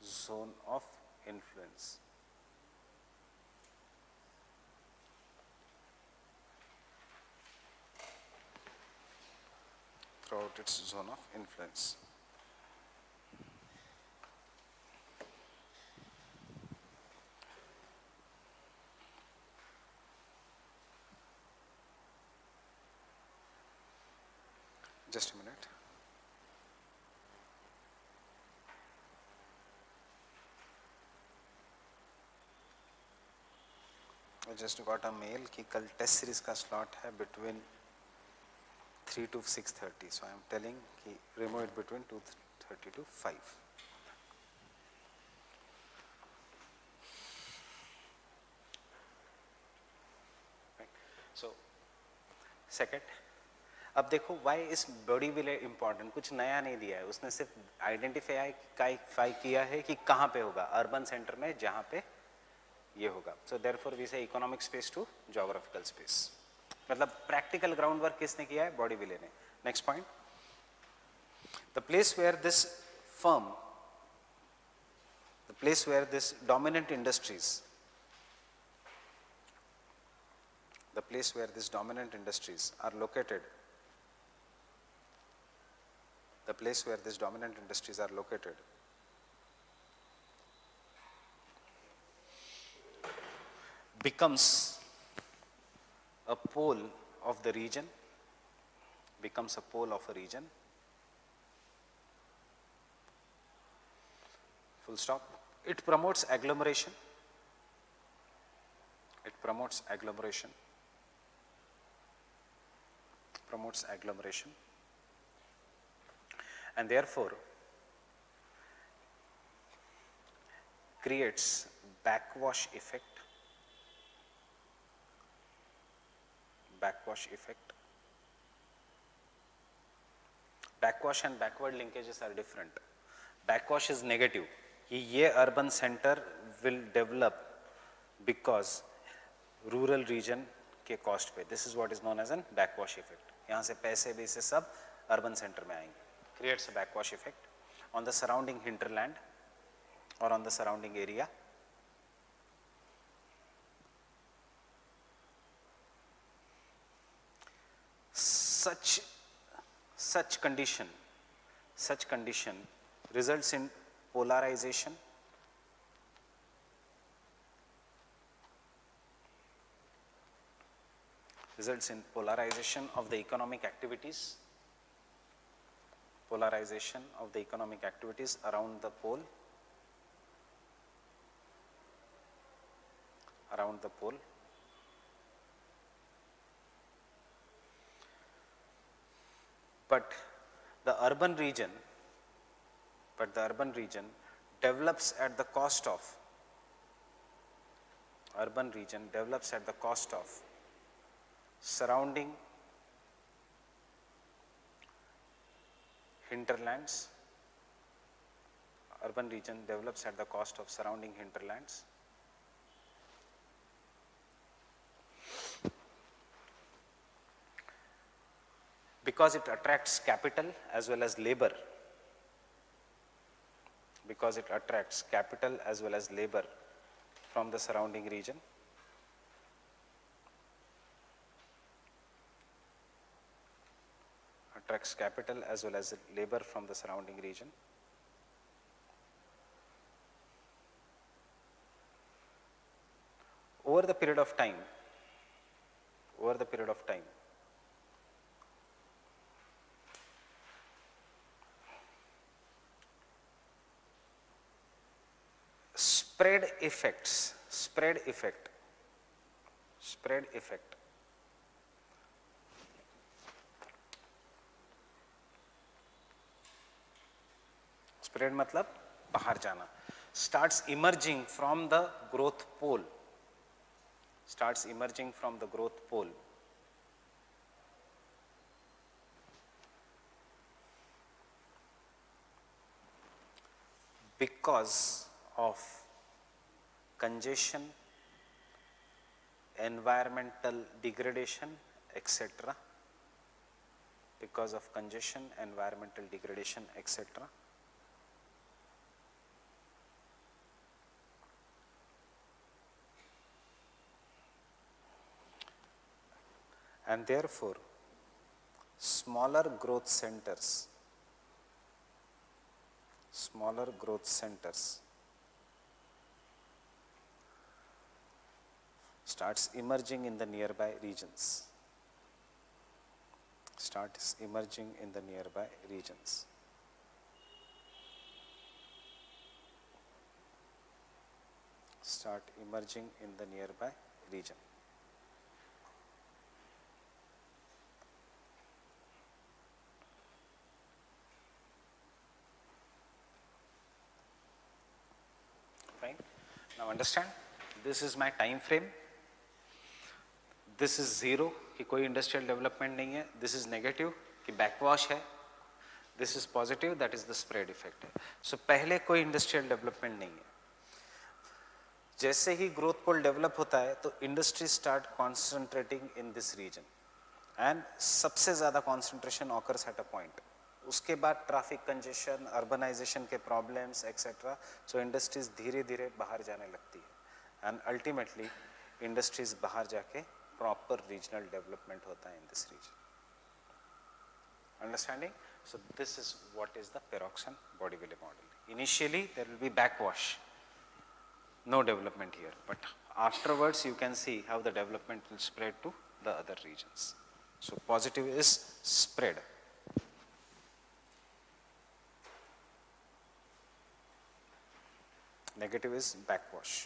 zone of influence. Throughout its zone of influence. Just a minute. I just got a mail कि कल test series का slot है between 3 to 6:30. So I am telling कि remove it between 2:30 to 5. So second, अब देखो why is Baudeville important? कुछ नया नहीं दिया है, उसने सिर्फ आइडेंटिफाई किया है कि कहाँ पे होगा, अर्बन सेंटर में जहाँ पे ये होगा. So therefore we say economic space to geographical space. मतलब प्रैक्टिकल ग्राउंड वर्क किसने किया है? Baudeville ने. Next point, the place where this dominant industries are located, becomes a pole of a region, full stop. It promotes agglomeration. It promotes agglomeration. Promotes agglomeration. And therefore creates backwash effect. Backwash effect. Backwash and backward linkages are different. Backwash is negative. ये urban center will develop because rural region के cost पे. This is what is known as an backwash effect. यहाँ से पैसे भी से सब urban center में आएंगे. Creates a backwash effect on the surrounding hinterland or on the surrounding area. Such condition results in polarization, of the economic activities, around the pole, but the urban region develops at the cost of surrounding hinterlands. Urban region develops at the cost of surrounding hinterlands. Because it attracts capital as well as labor. From the surrounding region. Over the period of time, spread effect spread मतलब बाहर जाना, starts emerging from the growth pole, because of congestion, environmental degradation, etc. And therefore, smaller growth centers starts emerging in the nearby regions. Fine. Now understand, this is my time frame. This is 0 कि कोई industrial development नहीं है. This is negative कि backwash है. This is positive, that is the spread effect है. सो पहले कोई industrial development नहीं है. जैसे ही ग्रोथ पोल डेवलप होता है तो industry start concentrating in this region and सबसे ज़्यादा concentration occurs at a point. उसके बाद ट्रैफिक कंजेशन, अर्बनाइजेशन के प्रॉब्लम्स एक्सेट्रा. सो इंडस्ट्रीज धीरे धीरे बाहर जाने लगती है एंड अल्टीमेटली इंडस्ट्रीज बाहर जाके proper regional development hota hai in this region. Understanding? So this is what is the Pyroxene-Bottiville model. Initially there will be backwash, no development here, but afterwards you can see how the development will spread to the other regions. So positive is spread. Negative is backwash.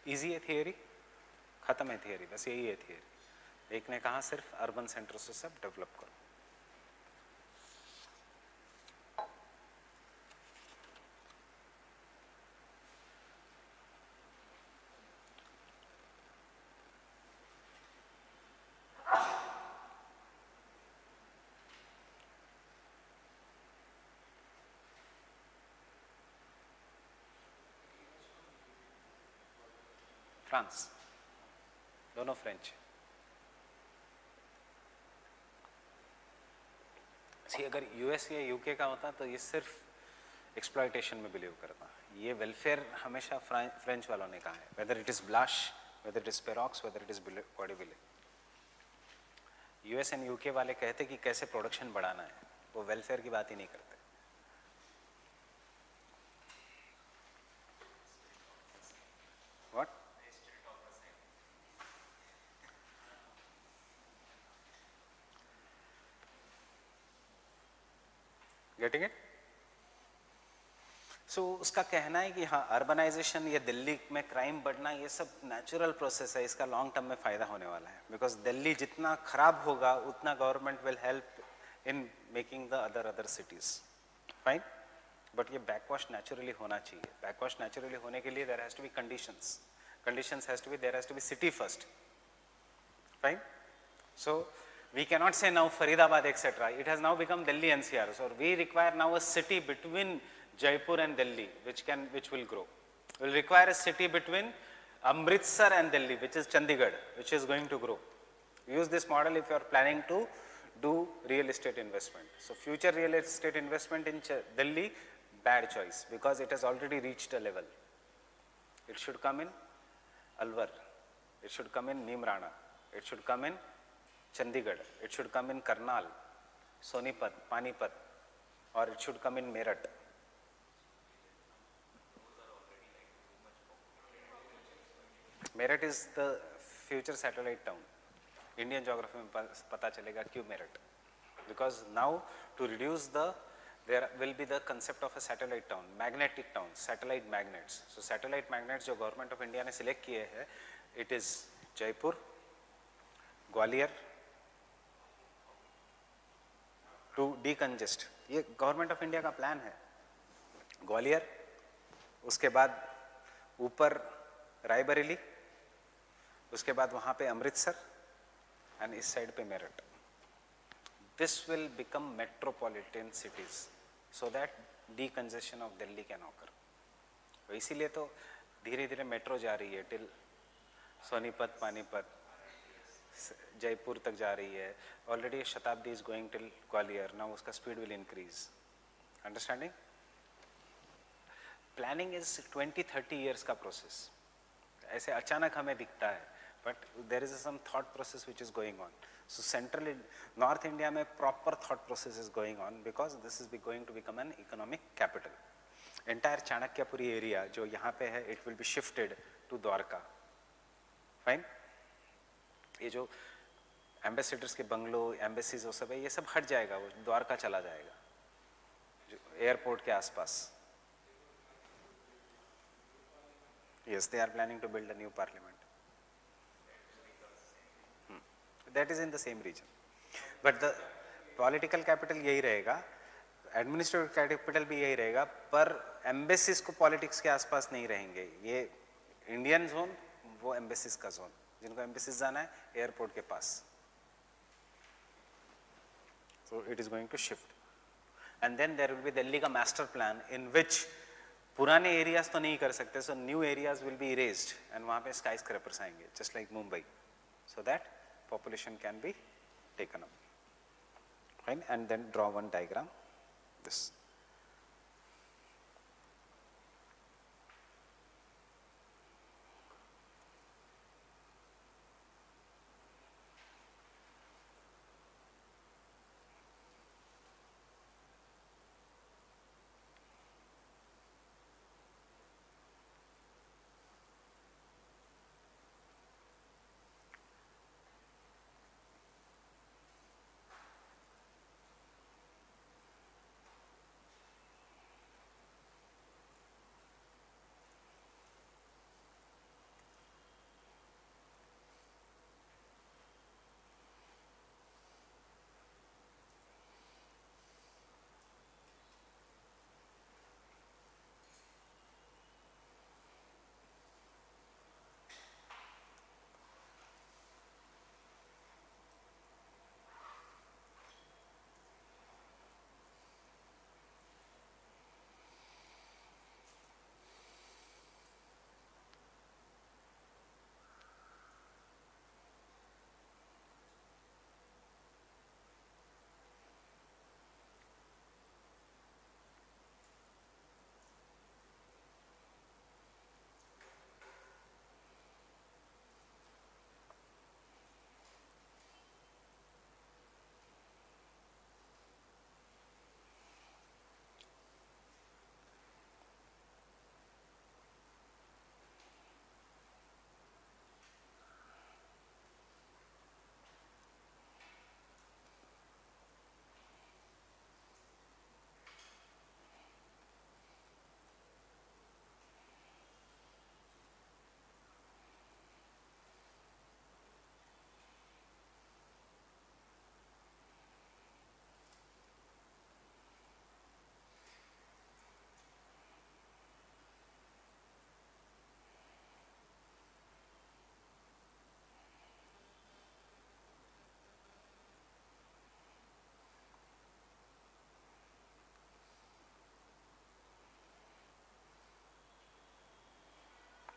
Easy है theory, खत्म है theory, बस यही है theory. एक ने कहा सिर्फ अर्बन सेंटर से सब डेवलप करो। फ्रांस, दोनों फ्रेंच। सी अगर यूएस या यूके का होता तो ये सिर्फ एक्सप्लॉयटेशन में बिलीव करता। ये वेलफेयर हमेशा फ्रेंच वालों ने कहा है, whether it is Blache, whether it is Perroux, whether it is Boudeville. US and UK वाले कहते कि कैसे प्रोडक्शन बढ़ाना है, वो वेलफेयर की बात ही नहीं करते। व्हाट? Getting it? सो उसका कहना है कि हाँ, अर्बनाइजेशन, ये दिल्ली में क्राइम बढ़ना, ये सब नेचुरल प्रोसेस है, इसका लॉन्ग टर्म में फायदा होने वाला है। बिकॉज दिल्ली जितना खराब होगा उतना government will help in making the other cities. Fine, but ये बैकवॉश नेचुरली होना चाहिए। बैकवॉश नेचुरली होने के लिए there has to be conditions. Conditions has to be, there has to be city first. Fine, so we cannot say now Faridabad etc. It has now become Delhi NCR. So we require now a city between Jaipur and Delhi, which will grow. We'll require a city between Amritsar and Delhi, which is Chandigarh, which is going to grow. Use this model if you are planning to do real estate investment. So future real estate investment in Delhi, bad choice, because it has already reached a level. It should come in Alwar, it should come in Neemrana, it should come in Chandigarh, it should come in Karnal, Sonipat, Panipat, or it should come in Meerut. Meerut is the future satellite town. Indian geography में पता चलेगा क्यों Meerut. Because now to reduce there will be the concept of a satellite town, magnetic town, satellite magnets. So satellite magnets जो government of India ने select किए हैं, it is Jaipur, Gwalior, to decongest. ये government of India का plan है। ग्वालियर, उसके बाद ऊपर रायबरेली, उसके बाद वहाँ पे अमृतसर, एंड इस साइड पे Meerut. This will become metropolitan cities so that decongestion of Delhi can occur. इसीलिए तो धीरे धीरे मेट्रो जा रही है टिल सोनीपत, पानीपत, जयपुर तक जा रही है। Already Shatabdi is going till Gwalior, now उसका speed will increase. Understanding? Planning is 20-30 years का प्रोसेस। ऐसे अचानक हमें दिखता है, but there is some thought process which is going on. So central north India में proper thought process is going on, because this is going to become an economic capital. Entire Chanakyapuri area जो यहाँ पे है, it will be shifted to Dwarka. Fine, ये जो ambassadors के bungalow, embassies वो सब है, ये सब हट जाएगा, वो द्वारका चला जाएगा, जो एयरपोर्ट के आसपास। Yes, they are planning to build a new parliament. That is in the same region, but the political capital यही रहेगा, एडमिनिस्ट्रेटिव कैपिटल भी यही रहेगा, पर एम्बेसीज को पॉलिटिक्स के आसपास नहीं रहेंगे। ये इंडियन जोन, वो एम्बेसीज का जोन। जिनको एम्बेसीज जाना है एयरपोर्ट के पास। So it is going to shift, and then there will be Delhi का master plan in which पुराने एरियाज तो नहीं कर सकते, so new areas will be erased and वहाँ पे स्काई स्क्रैपर्स आएंगे just like Mumbai, so that population can be taken up, right? And then draw one diagram, this.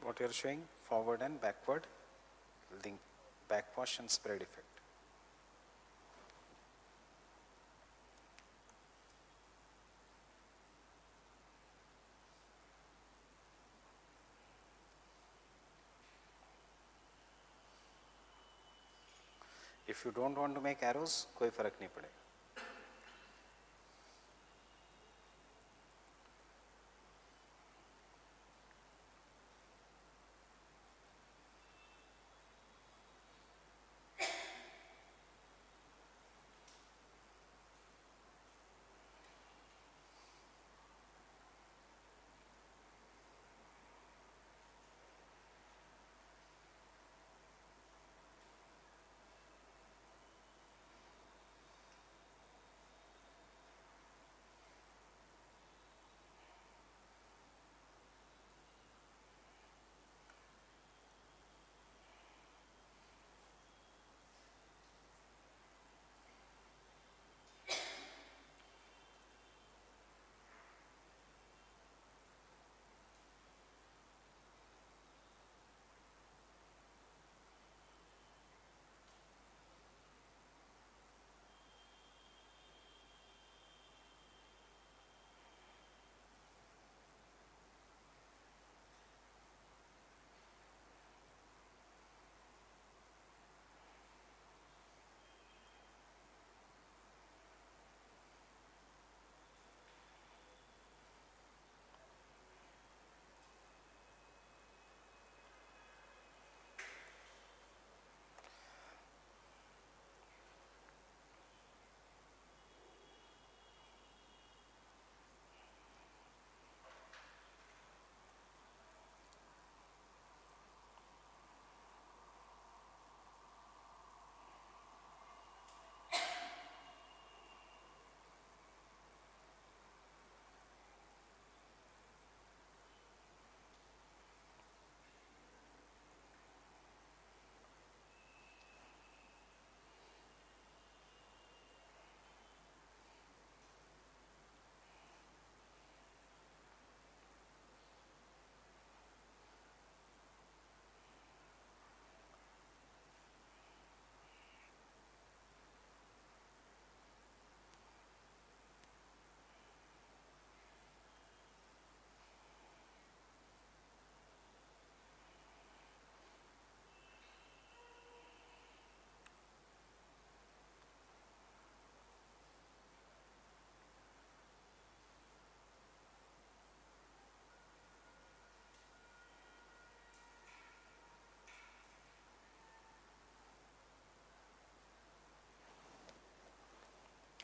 What you are showing, forward and backward link, backwash and spread effect. If you don't want to make arrows, कोई फर्क नहीं पड़ेगा.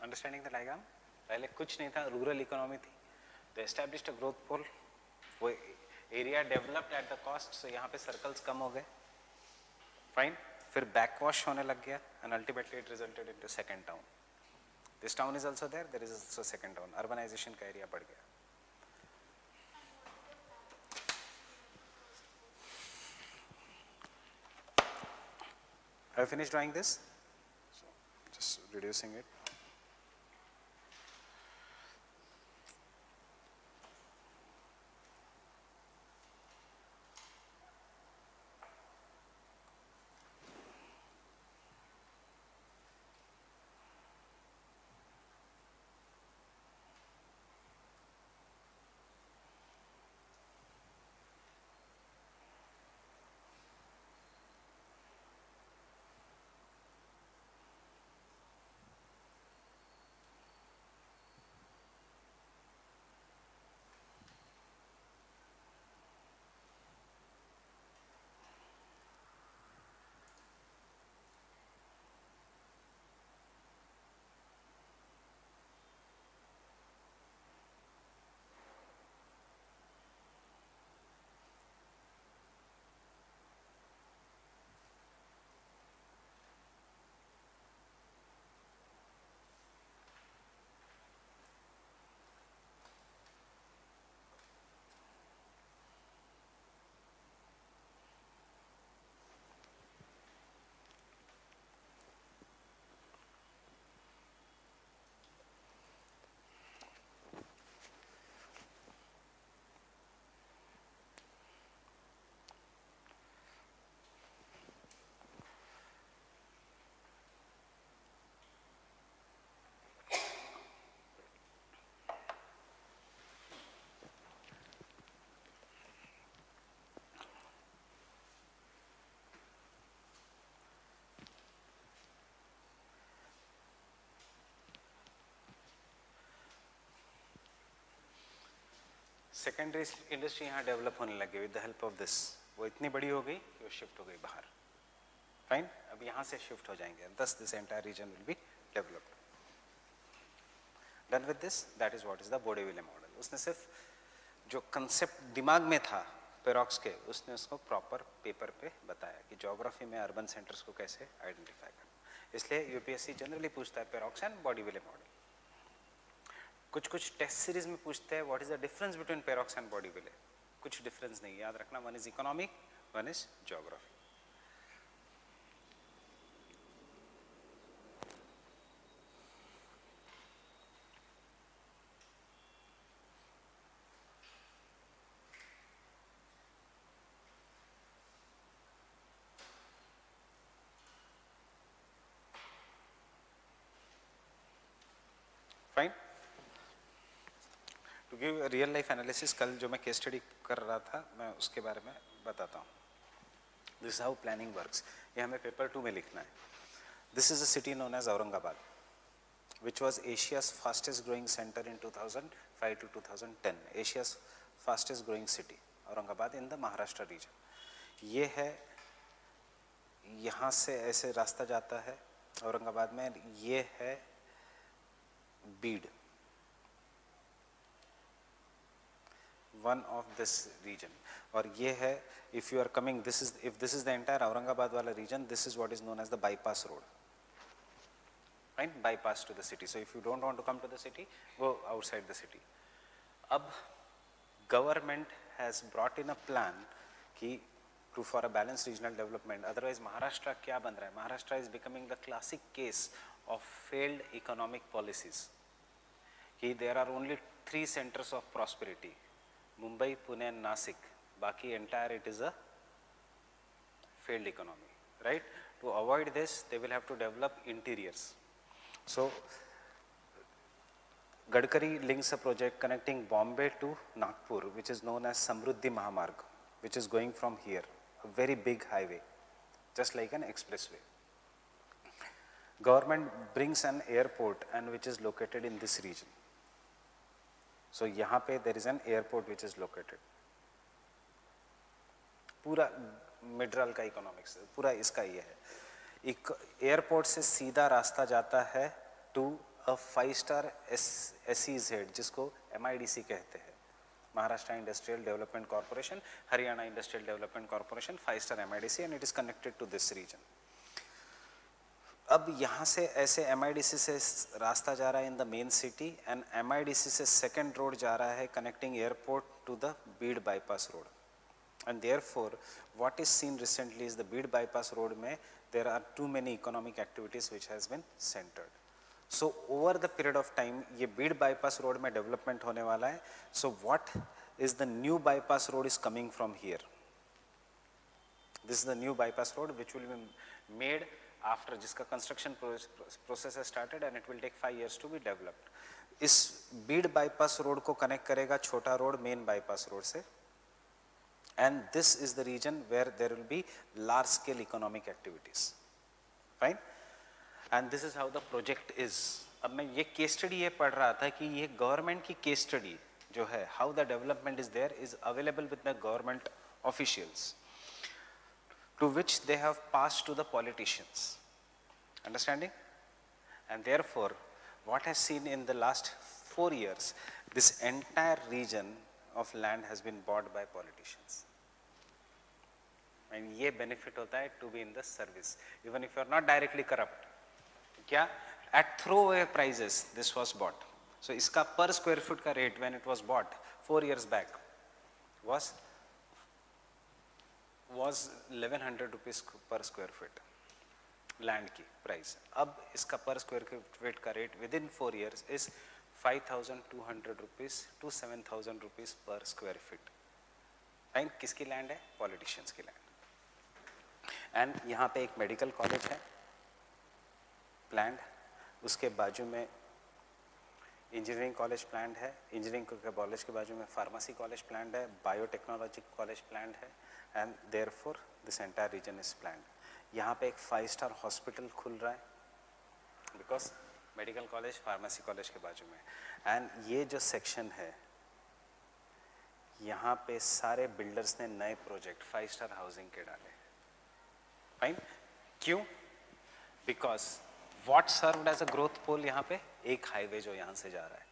Understanding the diagram? पहले कुछ नहीं था, rural economy थी, तो एस्टैब्लिश्ड अ ग्रोथ पोल, वो area developed at the cost, so यहाँ पे सर्कल्स कम हो गए, फाइन. फिर बैकवॉश होने लग गया and ultimately it resulted into second town. This town is also there is also second town. Urbanisation का एरिया बढ़ गया. Have you finished drawing this? So just reducing it. Secondary industry यहाँ develop होने लगी with the help of this. वो इतनी बड़ी हो गई कि वो शिफ्ट हो गई बाहर. फाइन. अब यहाँ से शिफ्ट हो जाएंगे, thus this entire region will be developed. Done with this, that is what is the Bodeville model. उसने सिर्फ जो कंसेप्ट दिमाग में था पेरॉक्स के, उसने उसको प्रॉपर पेपर पे बताया कि ज्योग्राफी में अर्बन सेंटर्स को कैसे आइडेंटिफाई करना. इसलिए यूपीएससी जनरली पूछता है पेरॉक्स एंड बॉडीविले मॉडल. कुछ कुछ टेस्ट सीरीज में पूछते हैं what is the difference between Perroux and Boudeville. कुछ डिफरेंस नहीं, याद रखना, one is economic, one is geography. Fine. To give real life analysis, कल जो मैं केस स्टडी कर रहा था मैं उसके बारे में बताता हूँ. This is how planning works. ये हमें पेपर 2 में लिखना है. This is a city known as Aurangabad, which was Asia's fastest growing center in 2005 to 2010. Asia's fastest growing city, Aurangabad in the Maharashtra region. ये है, यहाँ से ऐसे रास्ता जाता है औरंगाबाद में. ये है Beed, one of this region. और ये है, if you are coming, if this is the entire Aurangabad वाला region, this is what is known as the bypass road. Right? Bypass to the city. So if you don't want to come to the city, go outside the city. अब government has brought in a plan कि for a balanced regional development. Otherwise Maharashtra क्या बन रहा है? Maharashtra is becoming the classic case of failed economic policies. कि there are only 3 centers of prosperity, Mumbai, Pune and Nasik. बाकी entire it is a failed economy, right? To avoid this, they will have to develop interiors. So Gadkari links a project connecting Bombay to Nagpur, which is known as Samruddhi Mahamarg, which is going from here, a very big highway, just like an expressway. Government brings an airport and which is located in this region. So यहाँ पे there is an airport which is located. पूरा मिडरल का economics पूरा इसका ये है. एक airport से सीधा रास्ता जाता है टू a 5-star SEZ, जिसको MIDC कहते हैं, Maharashtra Industrial Development Corporation, Haryana Industrial Development Corporation, 5-star MIDC, and it is connected to this region. अब यहाँ से ऐसे MIDC से रास्ता जा रहा है in the main city, and MIDC से सेकेंड रोड जा रहा है connecting airport to the Beed bypass road. And therefore, what is seen recently is the Beed bypass road mein there are too many economic activities which has been centered. So over the period of time, ये Beed bypass road में development होने वाला है. So what is the new bypass road is coming from here? This is the new bypass road which will be made after जिसका construction process has started and it will take 5 years to be developed. इस Beed bypass road को connect करेगा छोटा road main bypass road से. And this is the region where there will be large scale economic activities. Fine? And this is how the project is. अब मैं ये case study ये पढ़ रहा था कि ये government की case study जो है, how the development is there is available with the government officials, to which they have passed to the politicians. Understanding? And therefore, what has seen in the last 4 years, this entire region of land has been bought by politicians. And ये benefit होता है to be in the service, even if you are not directly corrupt. क्या? At throwaway prices this was bought. So इसका per square foot का rate when it was bought 4 years back was 1100 rupees per square foot land की price. अब इसका per square foot का rate within 4 years is 5,200 rupees to 7,000 rupees per square feet. Fine? किसकी land है? Politicians की land. And यहाँ पे एक medical college है planned, उसके बाजू में इंजीनियरिंग कॉलेज प्लान्ड है, इंजीनियरिंग कॉलेज के बाजू में फार्मेसी कॉलेज प्लान्ड है, बायोटेक्नोलॉजी कॉलेज प्लान्ड है, and therefore this entire region is planned. यहाँ पे एक 5-star हॉस्पिटल खुल रहा है because medical college pharmacy college के बाजू में. एंड ये जो सेक्शन है यहाँ पे सारे बिल्डर्स ने नए प्रोजेक्ट 5-star हाउसिंग के डाले. फाइन? क्यों? Because what served as a growth pole यहाँ पे एक हाईवे जो यहाँ से जा रहा है,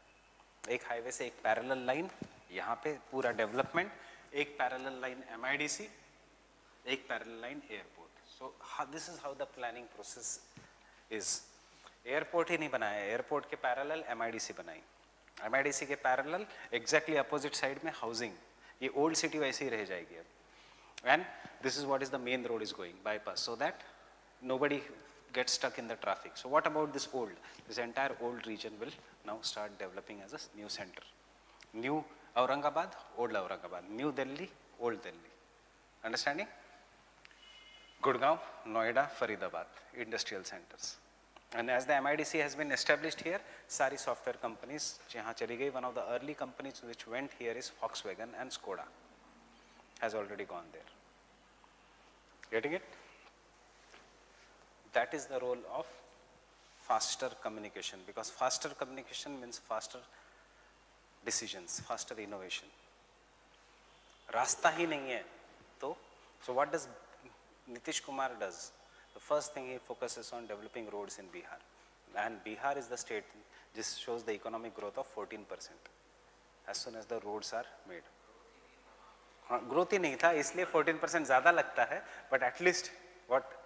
एक हाईवे से एक पैरेलल लाइन यहाँ पे पूरा डेवलपमेंट, एक पैरेलल लाइन MIDC, एक parallel line airport. So this is how the planning process is. Airport ही नहीं बनाया, एयरपोर्ट के पैरेलल MIDC बनाई, MIDC के पैरेलल एग्जैक्टली अपोजिट साइड में हाउसिंग. ये ओल्ड सिटी वैसे ही रह जाएगी अब. And this is what is the main road is going bypass, so that nobody gets stuck in the traffic. So what about this old? This entire old region will now start developing as a new center. New Aurangabad, old Aurangabad. New Delhi, old Delhi. Understanding? Gurgaon, Noida, Faridabad, industrial centers. And as the MIDC has been established here, sari software companies jahan chali gayi. One of the early companies which went here is Volkswagen, and Skoda has already gone there. Getting it? That is the role of faster communication, because faster communication means faster decisions, faster innovation. रास्ता ही नहीं है तो so what does Nitish Kumar does? The first thing he focuses on developing roads in Bihar, and Bihar is the state this shows the economic growth of 14% as soon as the roads are made. हाँ, growth ही नहीं था इसलिए 14% ज़्यादा लगता है, but at least what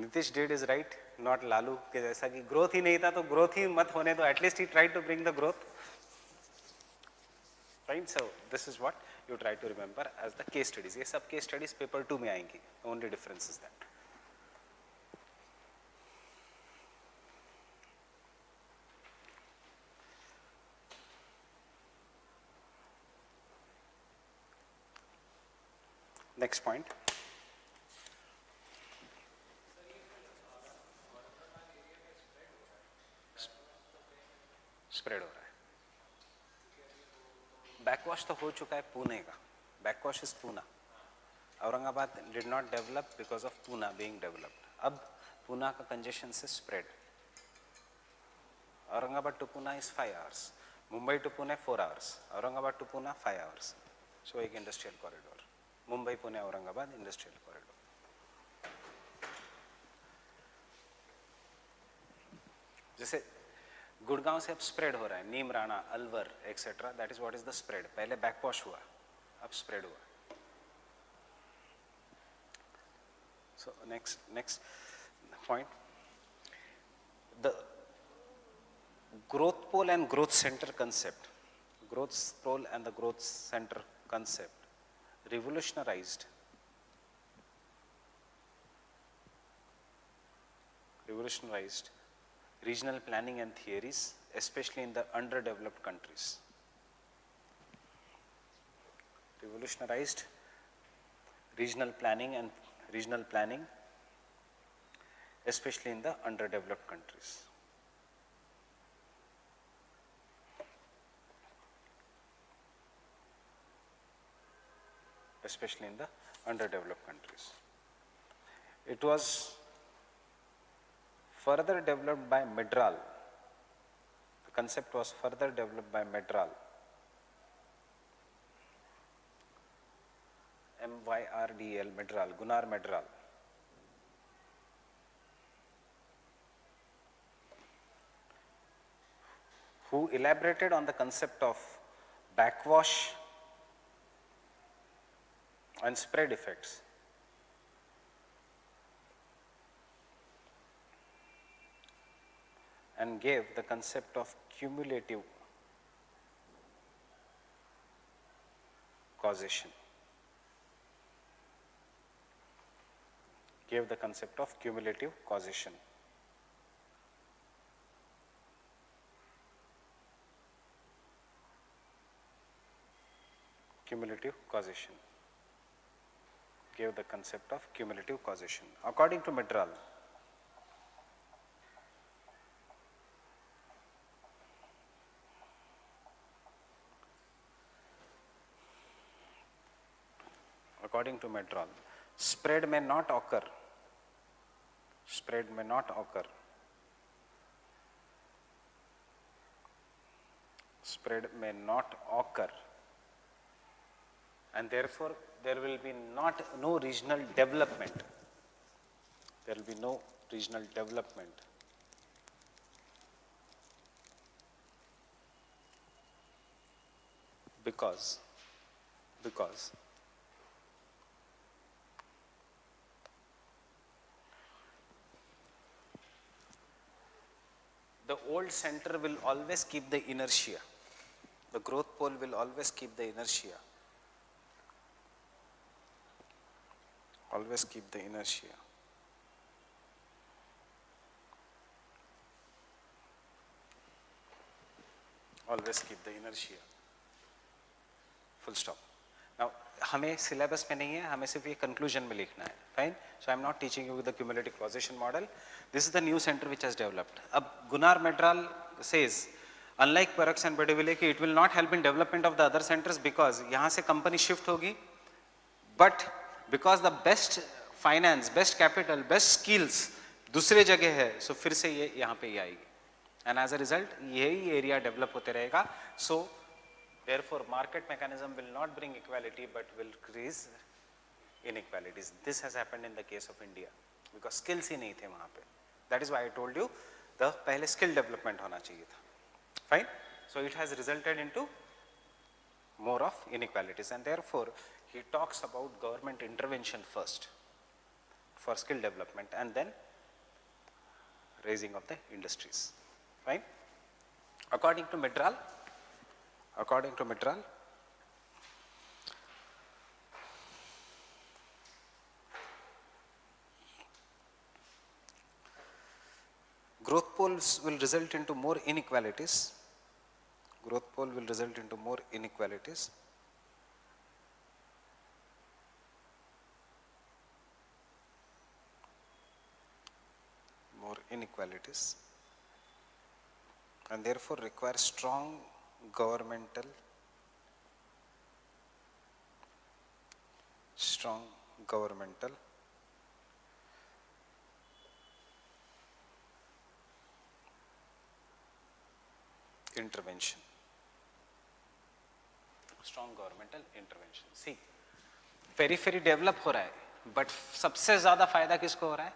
Nitish did is right, not Lalu के जैसा कि growth ही नहीं था तो growth ही मत होने दो, at least he tried to bring the growth. Right? So this is what you try to remember as the case studies. ये सब case studies paper 2 में आएंगी. The only difference is that. Next point. Spread हो रहा है. Backwash तो हो चुका है पुणे का. Backwash is Poona. Aurangabad did not develop because of Poona being developed. अब पूना का कंजेशन से spread. Aurangabad to Poona is 5 hours. Mumbai to Pune 4 hours. Aurangabad to Poona 5 hours. So एक industrial corridor. Mumbai Pune Aurangabad industrial corridor. जैसे गुड़गांव से अब स्प्रेड हो रहा है, Neem Rana, Alwar etcetera, that is what is the spread. पहले बैकवॉश हुआ, अब स्प्रेड हुआ. So next point, the growth pole and growth center concept. Growth pole and the growth center concept revolutionized regional planning and theories, especially in the underdeveloped countries. Revolutionized regional planning, especially in the underdeveloped countries. Especially in the underdeveloped countries. It was further developed by Myrdal. The concept was further developed by Myrdal. M-Y-R-D-L, Myrdal, Gunnar Myrdal. Who elaborated on the concept of backwash and spread effects. And gave the concept of cumulative causation. Gave the concept of cumulative causation. Cumulative causation. Gave the concept of cumulative causation. According to Myrdal, spread may not occur. Spread may not occur. Spread may not occur. And therefore, there will be no regional development. There will be no regional development. Because the old center will always keep the inertia. The growth pole will always keep the inertia. Always keep the inertia. Always keep the inertia. Full stop. Now, हमें syllabus में नहीं है, हमें सिर्फ ये conclusion में लिखना है. Fine? So I am not teaching you with the cumulative causation model. This is the new center which has developed. अब Gunnar Myrdal says, unlike Perroux and Berdiville, it will not help in development of the other centers because यहाँ से company shift होगी, but because the best finance, best capital, best skills दूसरे जगह है, so फिर से ये यहाँ पे ही आएगी. And as a result, यही area develop होते रहेगा. So therefore, market mechanism will not bring equality, but will increase inequalities. This has happened in the case of India because skills ही नहीं थे वहाँ पे. That is why I told you the पहले skill development होना चाहिए था. Fine. So it has resulted into more of inequalities, and therefore he talks about government intervention first for skill development, and then raising of the industries. Fine. According to Myrdal, growth poles will result into more inequalities. Growth pole will result into more inequalities. More inequalities. And therefore require strong governmental intervention. Strong governmental intervention. See, periphery develop हो रहा है, but सबसे ज़्यादा फायदा किसको हो रहा है?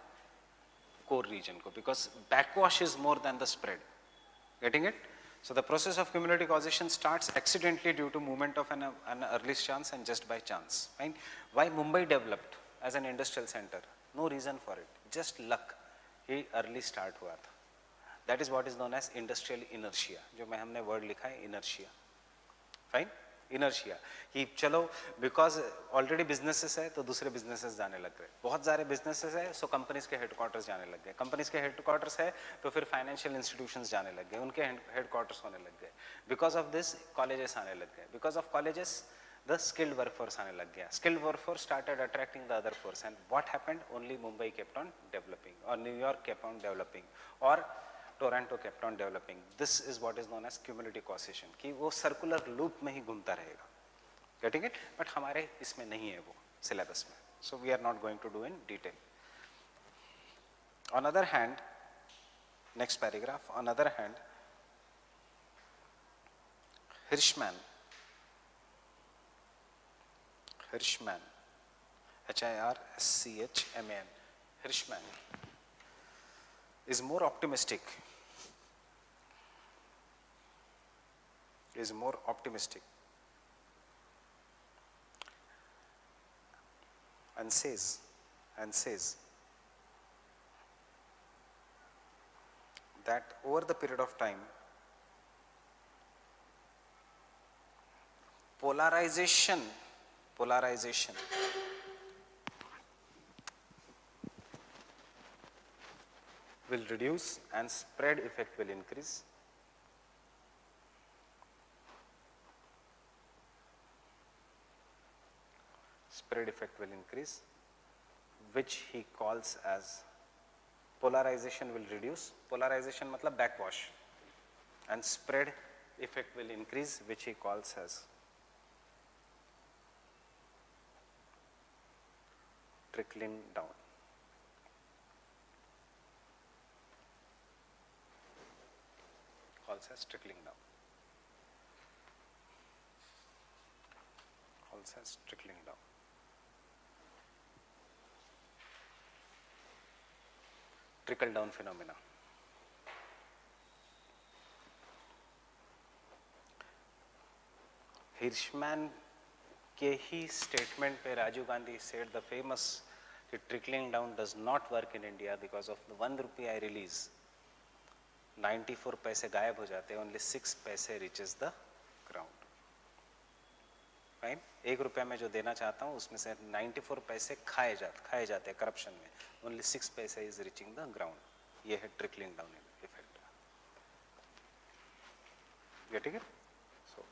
Core region को, because backwash is more than the spread. Getting it? So the process of cumulative causation starts accidentally due to movement of an early chance and just by chance. Fine. Why Mumbai developed as an industrial center? No reason for it. Just luck. He early start हुआ था. That is what is known as industrial inertia. जो मैं हमने word लिखा है inertia. Fine. Inertia कि चलो because already businesses है तो दूसरे बिजनेसेस जाने लग गए, बहुत सारे बिजनेसेस है सो कंपनीज के हेडक्वार्टर्स जाने लग गए, कंपनीज के हेडक्वार्टर्स है तो फिर फाइनेंशियल इंस्टीट्यूशंस जाने लग गए, उनके हेडक्वार्टर्स होने लग गए, बिकॉज ऑफ दिस कॉलेजेस आने लग गए, because of colleges the skilled workforce आने लग गया, skilled workforce started attracting the other force and what happened, only Mumbai kept on developing or New York kept on developing or Toronto kept on developing. This is what is known as cumulative causation कि वो circular loop में ही घूमता रहेगा. Getting it? But हमारे इसमें नहीं है वो syllabus में. So we are not going to do in detail. On other hand, next paragraph, on other hand, Hirschman, Hirschman, Hirschman is more optimistic, and says that over the period of time, polarization will reduce and spread effect will increase. Spread effect will increase, which he calls as polarization will reduce. Polarization matlab backwash, and spread effect will increase, which he calls as trickling down. Calls as trickling down. Calls as trickling down. Trickle down phenomena. Hirschman के ही statement पे Rajiv Gandhi said the famous trickling down does not work in India because of the 1 rupee I release, 94 पैसे गायब हो जाते हैं, only 6 पैसे reaches the ground. Fine, 1 रुपया मैं जो देना चाहता हूँ उसमें से 94 पैसे खाए जाते हैं करप्शन में, only 6 पैसे is reaching the ground. ये है trickling down effect. Getting it? So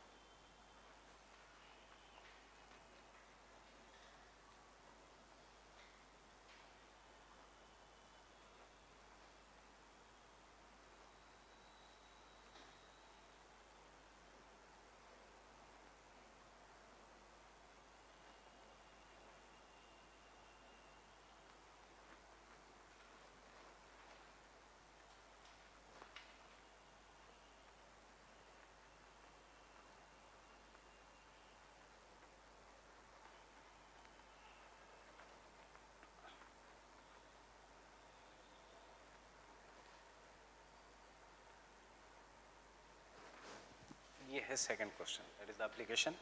ये है second question, that is the application.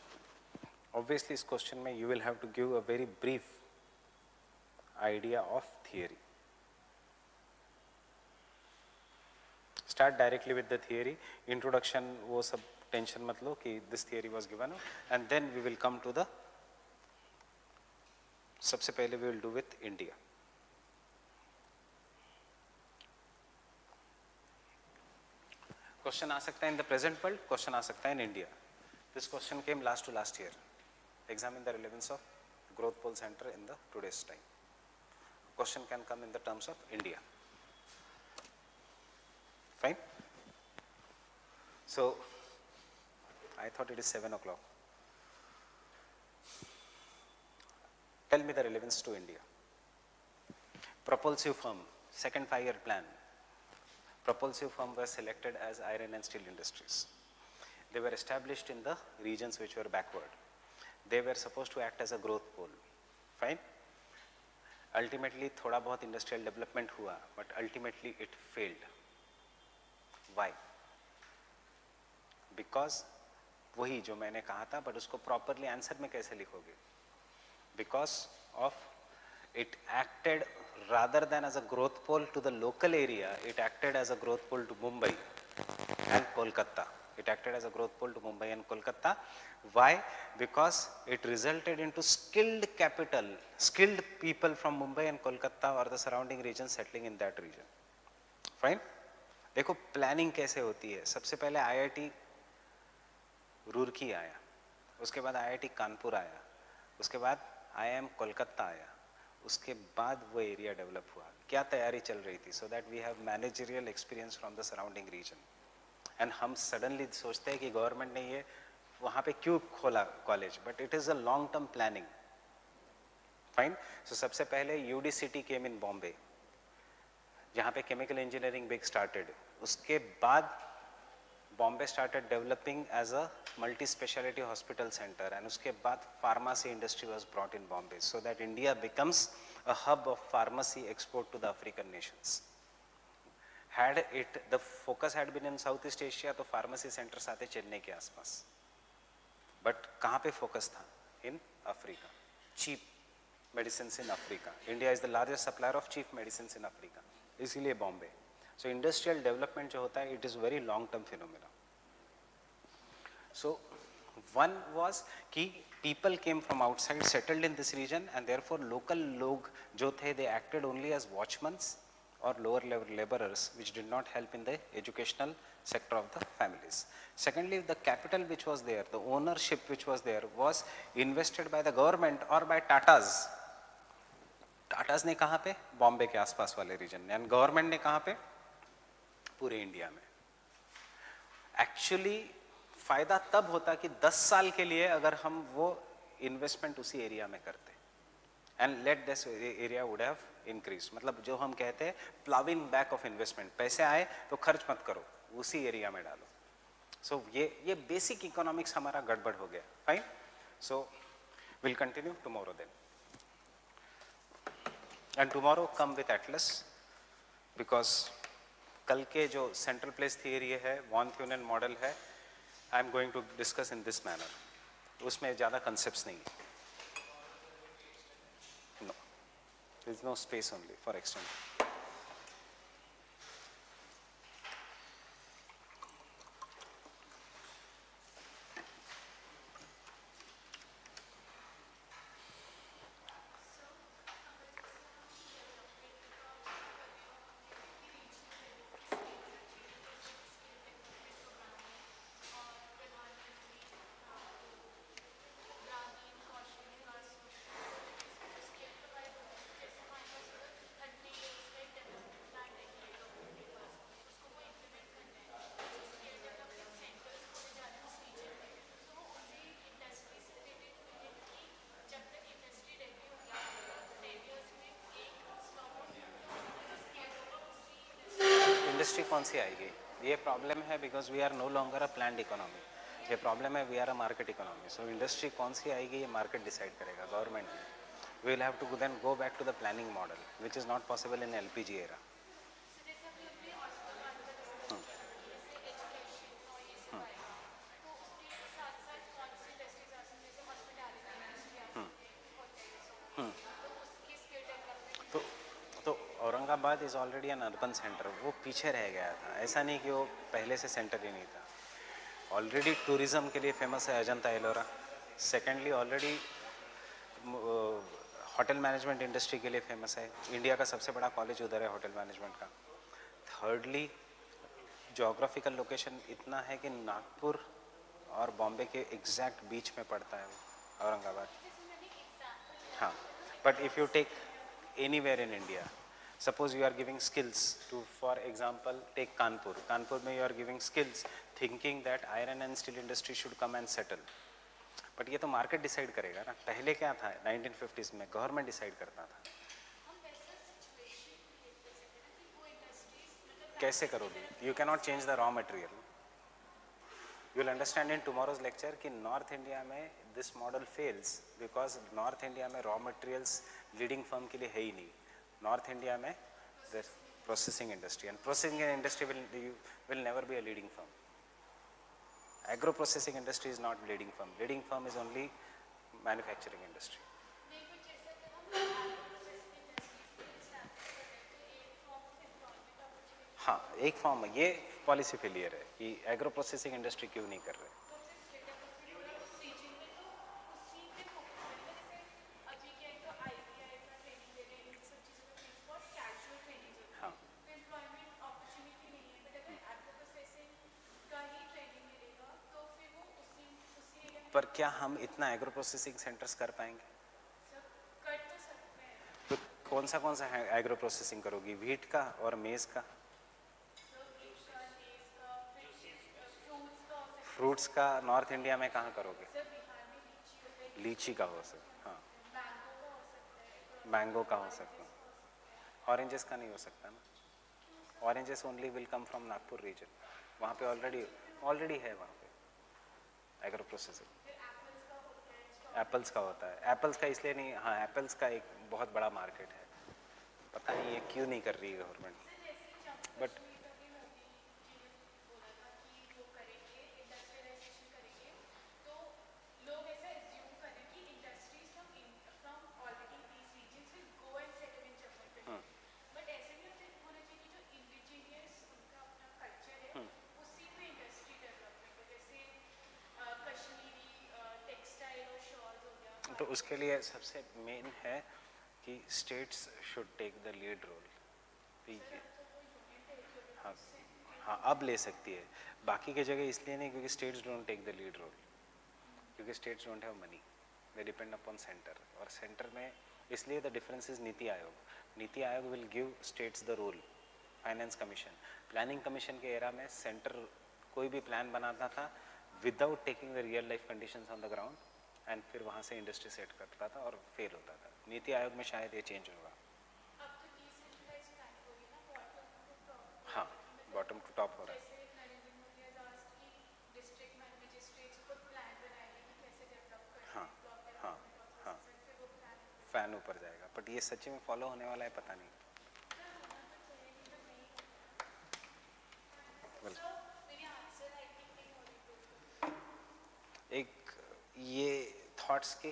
Obviously इस question में you will have to give a very brief idea of theory. Start directly with the theory. Introduction वो सब tension मत लो कि this theory was given, and then we will come to the, सबसे पहले we will do with India. Question आ सकता है in the present world, question आ सकता है in India. This question came last to last year. Examine the relevance of growth pole centre in the today's time. Question can come in the terms of India. Fine. So I thought it is 7 o'clock. Tell me the relevance to India. propulsive firm, second 5-year plan. Propulsive firm was selected as iron and steel industries. They were established in the regions which were backward. They were supposed to act as a growth pole. Fine. Ultimately थोड़ा बहुत industrial development हुआ, but ultimately it failed. Why? Because वही जो मैंने कहा था, but उसको properly answer में कैसे लिखोगे? Because of it acted rather than as a growth pole to the local area, it acted as a growth pole to Mumbai and Kolkata. It acted as a growth pole to Mumbai and Kolkata. Why? Because it resulted into skilled capital, skilled people from Mumbai and Kolkata or the surrounding region settling in that region. Fine? देखो planning कैसे होती है. सबसे पहले IIT Roorkee आया, उसके बाद IIT Kanpur आया, उसके बाद IIM कोलकाता आया, उसके बाद वो एरिया डेवलप हुआ. क्या तैयारी चल रही थी? So that we have managerial experience from the surrounding region. And हम सडनली सोचते हैं कि गवर्नमेंट ने ये वहाँ पे क्यों खोला college, but it is a long term planning. Fine. So सबसे पहले UDCT केम इन बॉम्बे, जहाँ पे केमिकल इंजीनियरिंग बिग स्टार्टेड. उसके बाद Bombay started developing as a multi speciality hospital centre, and उसके बाद pharmacy industry was brought in Bombay, so that India becomes a hub of pharmacy export to the African nations. Had it the focus had been in South East Asia, तो pharmacy centres आते चेन्नई के आसपास, but कहाँ पे focus था? In Africa. Cheap medicine in Africa. India is the largest supplier of cheap medicine in Africa, इसीलिए बॉम्बे. सो industrial development जो होता है, it is very long term phenomena. So one was कि people came from outside, settled in this region, and therefore local log जो थे, they acted only as watchmen or lower level laborers, which did not help in the educational sector of the families. Secondly, the capital which was there, the ownership which was there, was invested by the government or by Tatas. Tatas ने कहाँ पे? बॉम्बे के आसपास वाले reason में, and government ने कहाँ पे? पूरे इंडिया में. एक्चुअली फायदा तब होता कि 10 साल के लिए अगर हम वो इन्वेस्टमेंट उसी एरिया में करते, and let this area would have increase. मतलब जो हम कहते हैं प्लाविंग बैक ऑफ इन्वेस्टमेंट, पैसे आए तो खर्च मत करो, उसी एरिया में डालो. सो ये बेसिक इकोनॉमिक्स हमारा गड़बड़ हो गया. Fine. So will continue tomorrow then, and tomorrow come with atlas, because कल के जो सेंट्रल प्लेस थियरी है, वॉन थ्यूनेन मॉडल है, I am going to discuss in this manner. उसमें ज़्यादा concepts नहीं है. No, there is no space only for extending. Industry कौन सी आएगी? ये प्रॉब्लम है, because we are no longer a planned economy. ये प्रॉब्लम है, we are a market economy. So industry कौन सी आएगी ये मार्केट डिसाइड करेगा, government. We will have to then go back to the planning model, which is not possible in LPG era. तो Aurangabad is already an urban centre, वो पीछे रह गया था. ऐसा नहीं कि वो पहले से सेंटर ही नहीं था. ऑलरेडी टूरिज़्म के लिए फेमस है Ajanta Ellora. Secondly already hotel management industry के लिए फेमस है. इंडिया का सबसे बड़ा कॉलेज उधर है होटल मैनेजमेंट का. थर्डली जोग्राफिकल लोकेशन इतना है कि नागपुर और बॉम्बे के एग्जैक्ट बीच में पड़ता है वो औरंगाबाद. हाँ, but if you take anywhere in India, suppose you are giving skills to, for example, take Kanpur में you are giving skills thinking that iron and steel industry should come and settle. but ये तो market decide करेगा ना. पहले क्या था 1950s में government decide करता था. कैसे करोगे? You cannot change the raw material. You will understand in tomorrow's lecture कि नॉर्थ इंडिया में this model fails because north India में raw materials leading firm के लिए है ही नहीं. नॉर्थ इंडिया में the processing industry, and processing industry will never be a leading firm. Agro processing industry is not bleeding firm. Bleeding firm is only manufacturing industry. हाँ, एक form ये policy failure है कि एग्रो प्रोसेसिंग इंडस्ट्री क्यों नहीं कर रहे. हाँ, पर क्या हम इतना एग्रो प्रोसेसिंग सेंटर्स कर पाएंगे? तो कौन सा एग्रो प्रोसेसिंग करोगी? व्हीट का और मेज का? फ्रूट्स का नॉर्थ इंडिया में कहाँ करोगे? लीची का हो सकता, हाँ. मैंगो का हो सकता, ऑरेंजेस का नहीं हो सकता ना. Oranges only will come from Nagpur region. वहाँ पे ऑलरेडी है वहाँ पे एग्रो प्रोसेसिंग. एप्पल्स का होता है. एप्पल्स का इसलिए नहीं, हाँ एप्पल्स का एक बहुत बड़ा मार्केट है. पता नहीं ये क्यों नहीं कर रही है गवर्नमेंट. बट तो उसके लिए सबसे मेन है कि states should take the lead role. ठीक है, हाँ हाँ अब ले सकती है. बाकी की जगह इसलिए नहीं क्योंकि states don't take the lead role, क्योंकि states don't have money. They depend upon centre. और सेंटर में इसलिए the difference is NITI Aayog. NITI Aayog will give states the role. Finance commission, planning commission के एरा में सेंटर कोई भी प्लान बनाता था without taking the real life conditions on the ground and फिर वहाँ से इंडस्ट्री सेट करता था और फेल होता था. नीति आयोग में शायद ये चेंज होगा. हाँ, बॉटम टू टॉप हो रहा है. हाँ हाँ हाँ, फैन ऊपर जाएगा. बट ये सच्ची में फॉलो होने वाला है पता नहीं. well, एक ये थॉट्स के